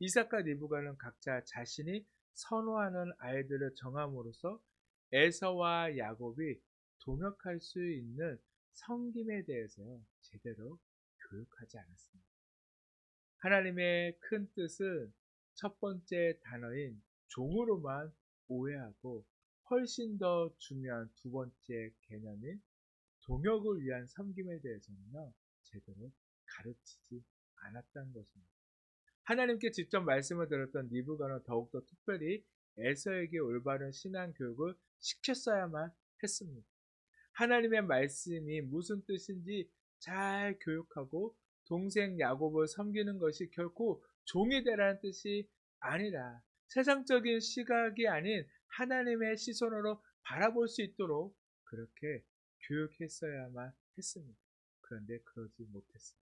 이삭과 리브가는 각자 자신이 선호하는 아이들을 정함으로써 에서와 야곱이 동역할 수 있는 섬김에 대해서 제대로 교육하지 않았습니다. 하나님의 큰 뜻은 첫 번째 단어인 종으로만 오해하고 훨씬 더 중요한 두 번째 개념인 동역을 위한 섬김에 대해서는요, 제대로 가르치지 않았다는 것입니다. 하나님께 직접 말씀을 들었던 리브가는 더욱더 특별히 에서에게 올바른 신앙 교육을 시켰어야만 했습니다. 하나님의 말씀이 무슨 뜻인지 잘 교육하고 동생 야곱을 섬기는 것이 결코 종이 되라는 뜻이 아니라 세상적인 시각이 아닌 하나님의 시선으로 바라볼 수 있도록 그렇게 교육했어야만 했습니다. 그런데 그러지 못했습니다.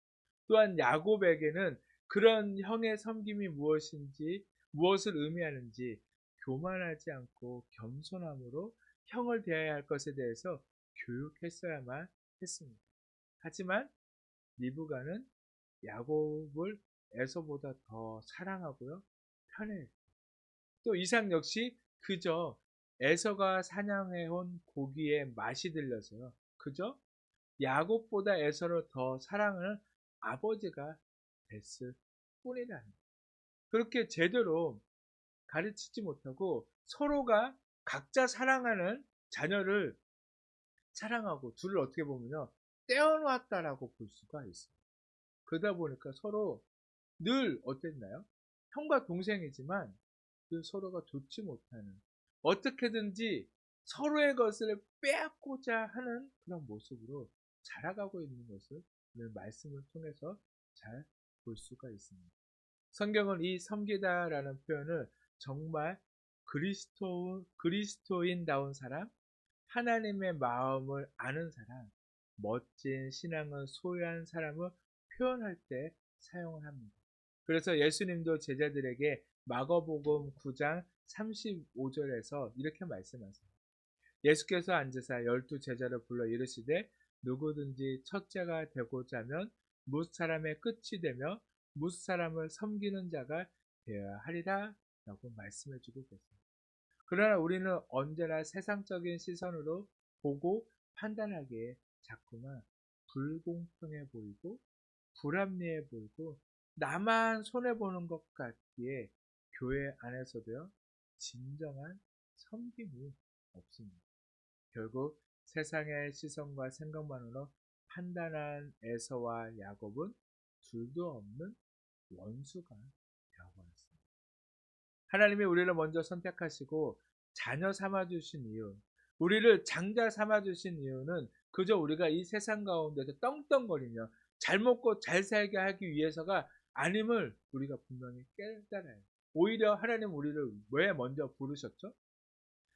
또한 야곱에게는 그런 형의 섬김이 무엇인지, 무엇을 의미하는지 교만하지 않고 겸손함으로 형을 대해야 할 것에 대해서 교육했어야만 했습니다. 하지만 리브가는 야곱을 에서보다 더 사랑하고요, 편애했고, 또 이삭 역시 그저 에서가 사냥해온 고기에 맛이 들려서요, 그저 야곱보다 에서를 더 사랑하는 아버지가 됐을 뿐이라는 거예요. 그렇게 제대로 가르치지 못하고 서로가 각자 사랑하는 자녀를 사랑하고 둘을 어떻게 보면요, 떼어놨다라고 볼 수가 있어요. 그러다 보니까 서로 늘 어땠나요? 형과 동생이지만 그 서로가 좋지 못하는, 어떻게든지 서로의 것을 빼앗고자 하는 그런 모습으로 자라가고 있는 것을 오늘 말씀을 통해서 잘 볼 수가 있습니다. 성경은 이 섬기다라는 표현을 정말 그리스도인다운 사람, 하나님의 마음을 아는 사람, 멋진 신앙을 소유한 사람을 표현할 때 사용을 합니다. 그래서 예수님도 제자들에게 마가복음 9장 35절에서 이렇게 말씀하세요. 예수께서 앉으사 12제자를 불러 이르시되 누구든지 첫째가 되고자 하면 뭇 사람의 끝이 되며 뭇 사람을 섬기는 자가 되어야 하리라 라고 말씀해 주고 계십니다. 그러나 우리는 언제나 세상적인 시선으로 보고 판단하기에 자꾸만 불공평해 보이고 불합리해 보이고 나만 손해보는 것 같기에 교회 안에서도요, 진정한 섬김이 없습니다. 결국 세상의 시선과 생각만으로 판단한 에서와 야곱은 둘도 없는 원수가 되어버렸습니다. 하나님이 우리를 먼저 선택하시고 자녀 삼아주신 이유, 우리를 장자 삼아주신 이유는 그저 우리가 이 세상 가운데서 떵떵거리며 잘 먹고 잘 살게 하기 위해서가 아님을 우리가 분명히 깨달아요. 오히려 하나님 우리를 왜 먼저 부르셨죠?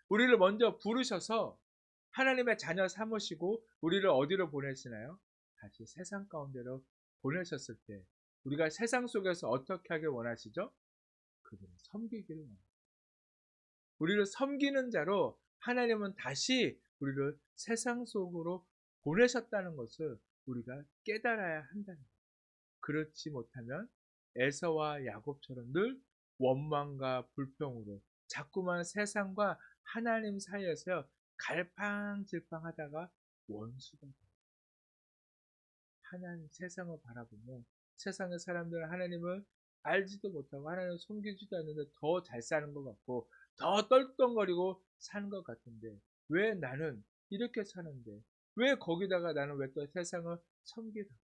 우리를 먼저 부르셔서 하나님의 자녀 삼으시고 우리를 어디로 보내시나요? 다시 세상 가운데로 보내셨을 때 우리가 세상 속에서 어떻게 하길 원하시죠? 그들을 섬기기를 원합니다. 우리를 섬기는 자로 하나님은 다시 우리를 세상 속으로 보내셨다는 것을 우리가 깨달아야 한다는 거예요. 그렇지 못하면 에서와 야곱처럼 늘 원망과 불평으로 자꾸만 세상과 하나님 사이에서 갈팡질팡하다가 원수가 돼요. 하나님 세상을 바라보면 세상의 사람들은 하나님을 알지도 못하고 하나님을 섬기지도 않는데 더 잘 사는 것 같고 더 떵떵거리고 사는 것 같은데 왜 나는 이렇게 사는데 왜 거기다가 나는 왜 또 세상을 섬기라고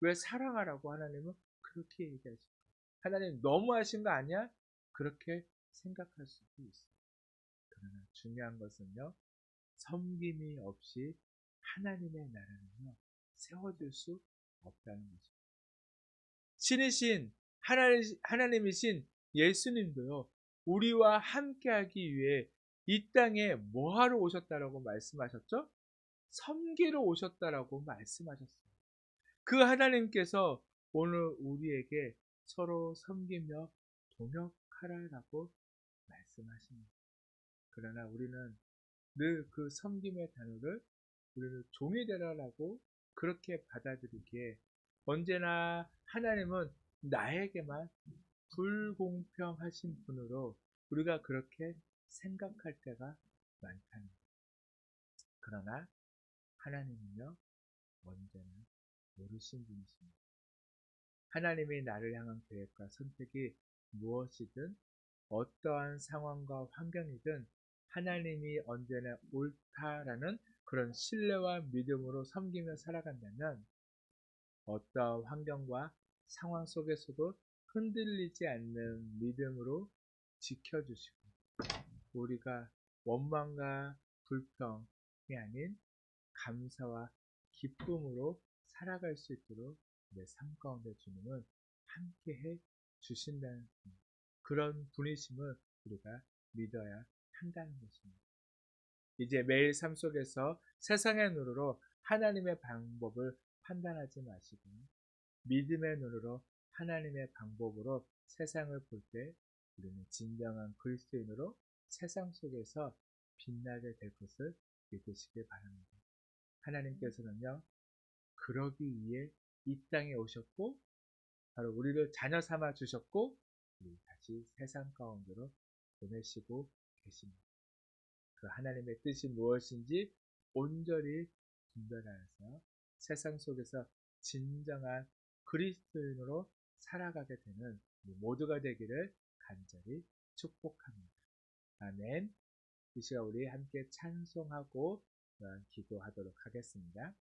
왜 사랑하라고 하나님은 그렇게 얘기하실까? 하나님 너무하신 거 아니야? 그렇게 생각할 수도 있어요. 그러나 중요한 것은요, 섬김이 없이 하나님의 나라는요, 세워질 수 없다는 것입니다. 신이신 하나님이신 예수님도요, 우리와 함께하기 위해 이 땅에 뭐하러 오셨다라고 말씀하셨죠? 섬기러 오셨다라고 말씀하셨어요. 그 하나님께서 오늘 우리에게 서로 섬기며 동역하라라고 말씀하십니다. 그러나 우리는 늘 그 섬김의 단어를 우리를 종이 되라라고 그렇게 받아들이기에 언제나 하나님은 나에게만 불공평하신 분으로 우리가 그렇게 생각할 때가 많다는 거예요. 그러나 하나님은요, 언제나 모르신 분이십니다. 하나님이 나를 향한 계획과 선택이 무엇이든 어떠한 상황과 환경이든 하나님이 언제나 옳다라는 그런 신뢰와 믿음으로 섬기며 살아간다면 어떠한 환경과 상황 속에서도 흔들리지 않는 믿음으로 지켜주시고 우리가 원망과 불평이 아닌 감사와 기쁨으로 살아갈 수 있도록 내 삶 가운데 주님은 함께해 주신다는 그런 분이심을 우리가 믿어야 한다는 것입니다. 이제 매일 삶 속에서 세상의 눈으로 하나님의 방법을 판단하지 마시고 믿음의 눈으로 하나님의 방법으로 세상을 볼 때 우리는 진정한 그리스도인으로 세상 속에서 빛나게 될 것을 믿으시길 바랍니다. 하나님께서는요, 그러기 위해 이 땅에 오셨고 바로 우리를 자녀 삼아 주셨고 우리 다시 세상 가운데로 보내시고 계십니다. 그 하나님의 뜻이 무엇인지 온전히 분별하여서 세상 속에서 진정한 그리스도인으로 살아가게 되는 우리 모두가 되기를 간절히 축복합니다. 아멘. 이 시간 우리 함께 찬송하고 기도하도록 하겠습니다.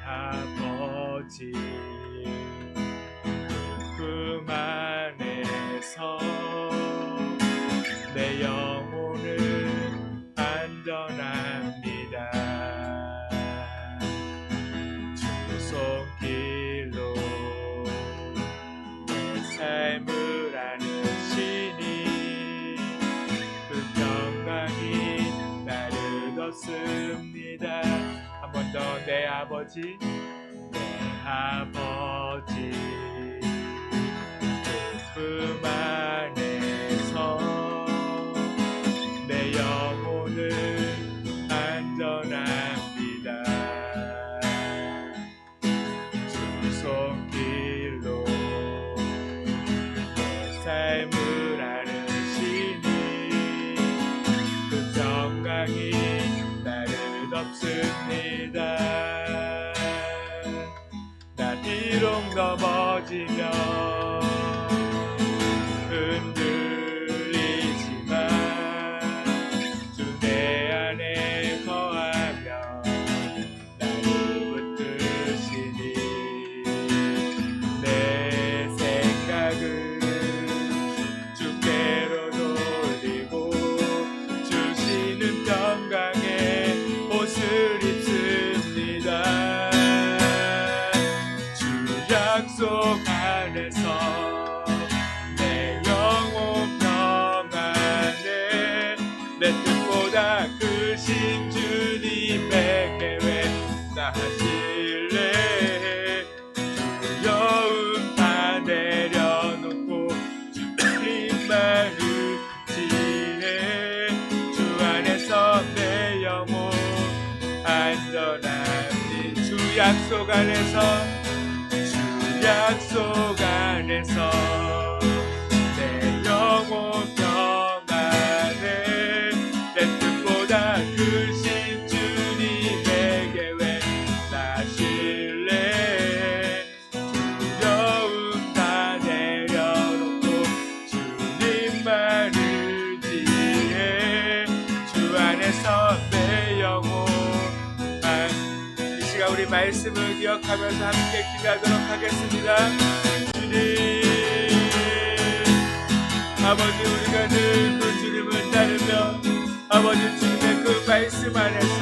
아버지 그 품 안에서 내 영혼은 안전합니다. 주 손길로 내 삶을 아시니 그 평강이 나를 얻습니다. 한 번 더 내 아버지 그 품 안에서 내 영혼은 안전합니다. 주 손길로 내 삶을 아시니 그 평강이 나를 덮습니다. 나 비록 넘어지면 흔들리지만 주 내 안에 거하며 나를 붙드시니 내 생각을 주께로 돌리고 주시는 평강의 옷을 입습니다. 주 약속 안에서 내 영혼 평안에 내 뜻보다 크신 주님의 계획 나하실래. 두려움 다 내려놓고 주님만 의지해. 주 안에서 내 영혼 안전하니 주 약속 안에서 내 영혼 평안에 내 뜻보다 크신 주님의 계획 나실래. 두려움 다 내려놓고 주님만 의지해. 주 안에서 내 영혼 이 시간 우리 말씀을 기억하면서 함께 기도하도록 하겠습니다. 주님 아버지, 우리가 늘 그 주님을 따르며 아버지 주님의 그 말씀 안에서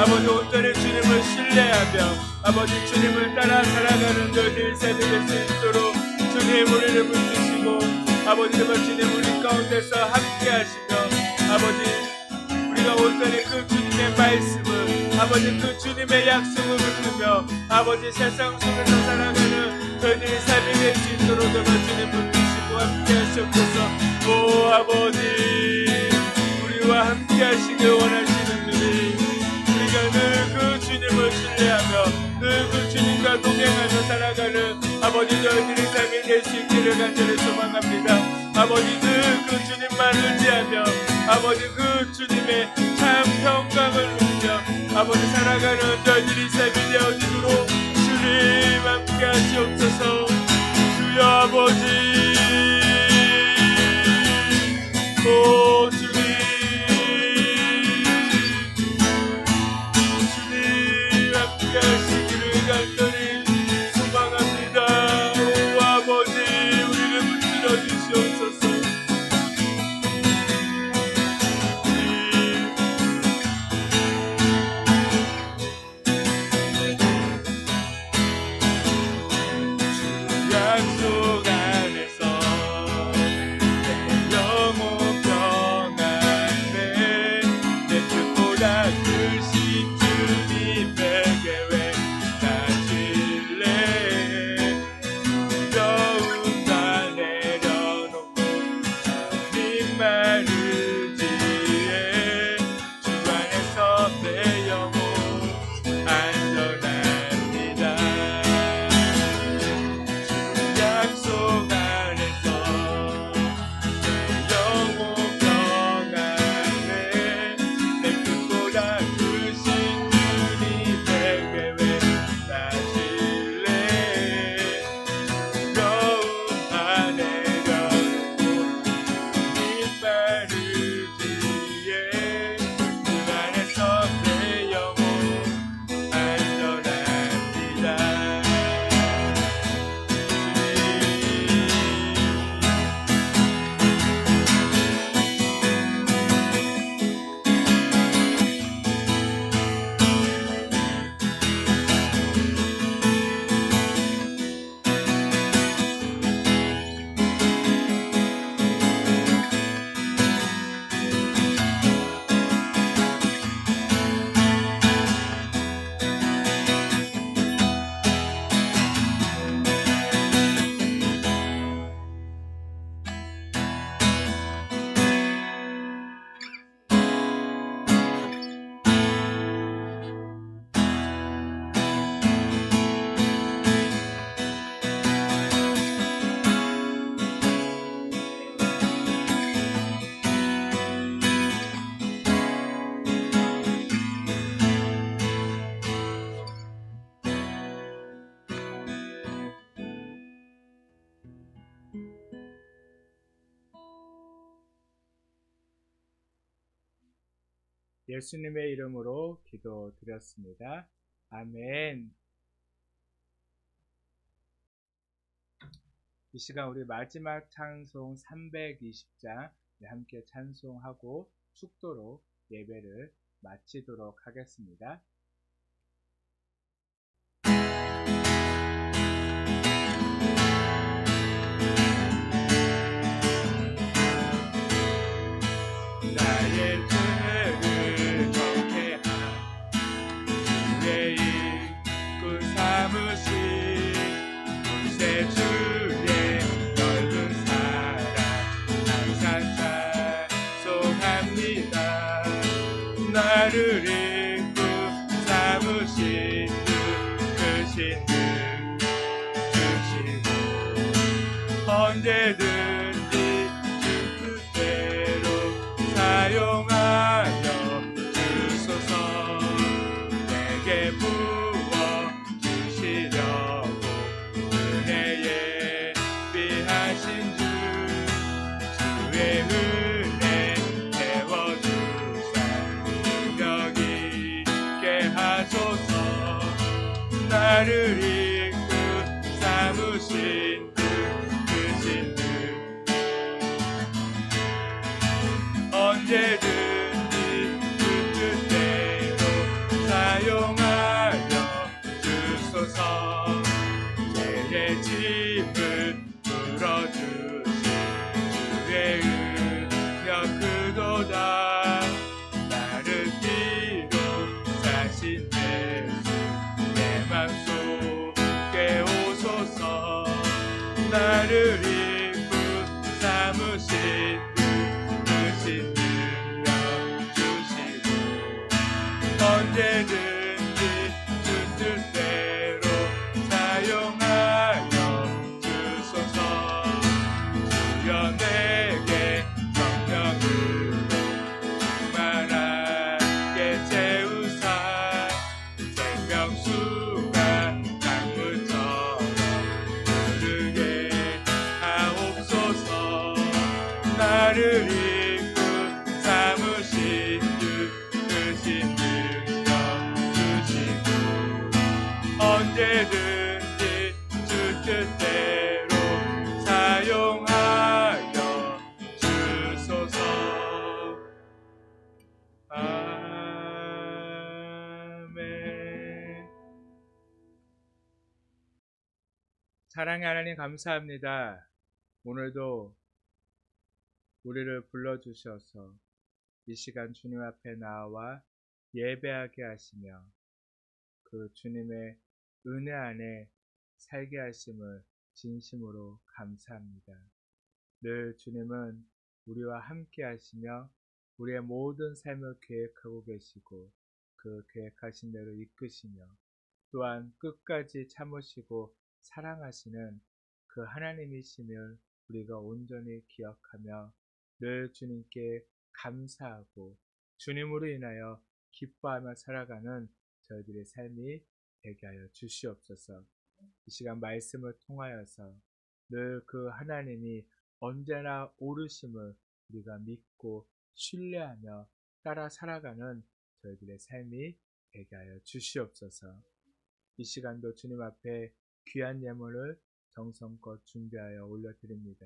아버지 온전히 주님을 신뢰하며 아버지 주님을 따라 살아가는 저희들 삶이 될 수 있도록 주님 우리를 붙드시고 아버지 주님 우리 가운데서 함께 하시며 아버지 우리가 온전히 그 주님의 말씀을 아버지 그 주님의 약속을 붙들며 아버지 세상 속에서 살아가는 저희들의 삶이 될 수 있도록 주님 붙드시고 함께 하시옵소서. 오 아버지, 우리와 함께 하시길 원하시는 주님, 우리가 늘 그 주님을 신뢰하며 늘 그 주님과 동행하며 살아가는 아버지 저희들의 삶이 될 수 있기를 간절히 소망합니다. 아버지 늘 그 주님만 의지하며 아버지 그 주님의 참 평강을 누리며 아버지 살아가는 저희들이 삶이 되어지도록 주님 함께 하시옵소서. 주여 아버지, 오 주님 함께 하시기를 간절히 소망합니다. 오 아버지, 우리를 붙들어 주시옵소서. 예수님의 이름으로 기도드렸습니다. 아멘. 이 시간 우리 마지막 찬송 320장 함께 찬송하고 축도로 예배를 마치도록 하겠습니다. 나의 죄를 정케한 주의 입구 삼으신 구세주의 넓은 사랑 항상 찬송합니다. 나를 입구 삼으신 그 크신 능 주시고 언제든지 주 뜻대로 사용하여 주소서. 내게 부어 주시려고 은혜에 비하신 주의 은혜 채워주사 능력 있게 하소서. 나를 이끌 삼으신 크신 능 언제든지 그 뜻대로 사용하여 주소서. 죄의 짐을 풀어주신 주의 은력 그도다. 나를 피로 사신 예수 내 맘속에 오소서. 나를 이끌 삼으신 크신 능력 주시고 언제든지 주 뜻대로 사용하여 주소서. 주여 내게 성령으로 충만하게 채우사 생명수가 강물처럼 흐르게 하옵소서. 나를 이끌 삼으신 크신 능력 주시고 언제든지 주 뜻대로 사용하여 주소서. 아멘. 사랑의 하나님 감사합니다. 오늘도 우리를 불러주셔서 이 시간 주님 앞에 나와 예배하게 하시며 그 주님의 은혜 안에 살게 하심을 진심으로 감사합니다. 늘 주님은 우리와 함께 하시며 우리의 모든 삶을 계획하고 계시고 그 계획하신 대로 이끄시며 또한 끝까지 참으시고 사랑하시는 그 하나님이심을 우리가 온전히 기억하며 늘 주님께 감사하고 주님으로 인하여 기뻐하며 살아가는 저희들의 삶이 되게 하여 주시옵소서. 이 시간 말씀을 통하여서 늘 그 하나님이 언제나 옳으심을 우리가 믿고 신뢰하며 따라 살아가는 저희들의 삶이 되게 하여 주시옵소서. 이 시간도 주님 앞에 귀한 예물을 정성껏 준비하여 올려드립니다.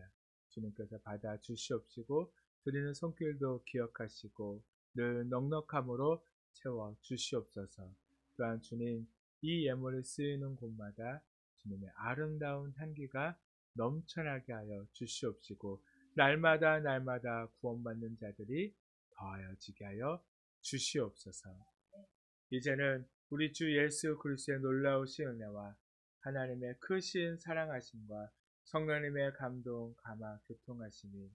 주님께서 받아 주시옵시고 드리는 손길도 기억하시고 늘 넉넉함으로 채워 주시옵소서. 또한 주님 이 예물을 쓰이는 곳마다 주님의 아름다운 향기가 넘쳐나게 하여 주시옵시고 날마다 구원받는 자들이 더하여지게 하여 주시옵소서. 이제는 우리 주 예수 그리스도의 놀라우신 은혜와 하나님의 크신 사랑하심과 성령님의 감동, 감화, 교통하심이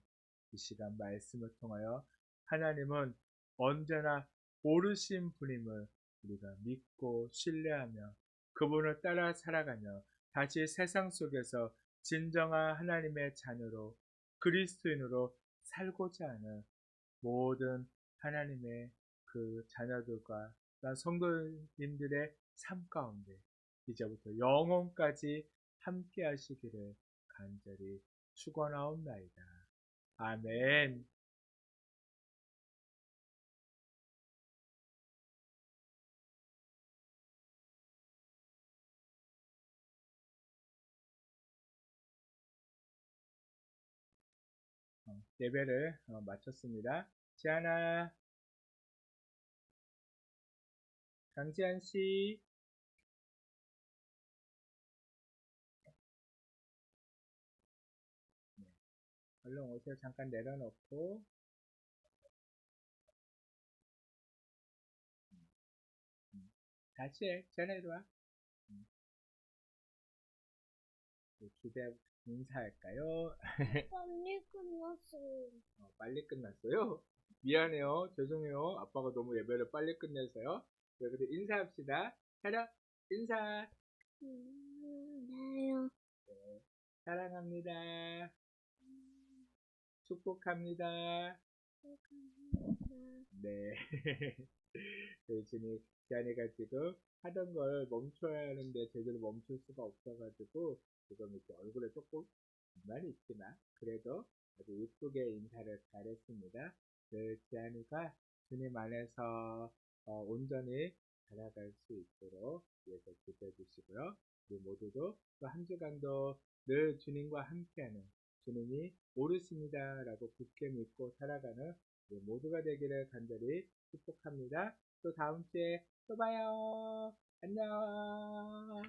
이 시간 말씀을 통하여 하나님은 언제나 옳으신 분임을 우리가 믿고 신뢰하며 그분을 따라 살아가며 다시 세상 속에서 진정한 하나님의 자녀로 그리스도인으로 살고자 하는 모든 하나님의 그 자녀들과 성도님들의 삶 가운데 이제부터 영원까지 함께 하시기를 간절히 축원하옵나이다. 아멘. 예배를 마쳤습니다. 지안아, 강지한 씨, 얼른 오세요. 잠깐 내려놓고. 다시 해. 지안아, 이리 와. 기대 인사할까요? 빨리 끝났어요. 빨리 끝났어요? 미안해요. 죄송해요. 아빠가 너무 예배를 빨리 끝내서요. 네, 그래도 인사합시다. 차렷, 인사. 네요. 사랑합니다. 축복합니다. 네. 지안이가 지금 하던 걸 멈춰야 하는데 제대로 멈출 수가 없어가지고 지금 이렇게 얼굴에 조금 불만이 있지만 그래도 아주 예쁘게 인사를 잘했습니다. 늘 지안이가 주님 안에서 온전히 살아갈 수 있도록 위해서 기도해 주시고요. 우리 모두도 또 한 주간도 늘 주님과 함께하는 주님이 오르십니다 라고 굳게 믿고 살아가는 우리 모두가 되기를 간절히 축복합니다. 또 다음 주에 또 봐요. 안녕.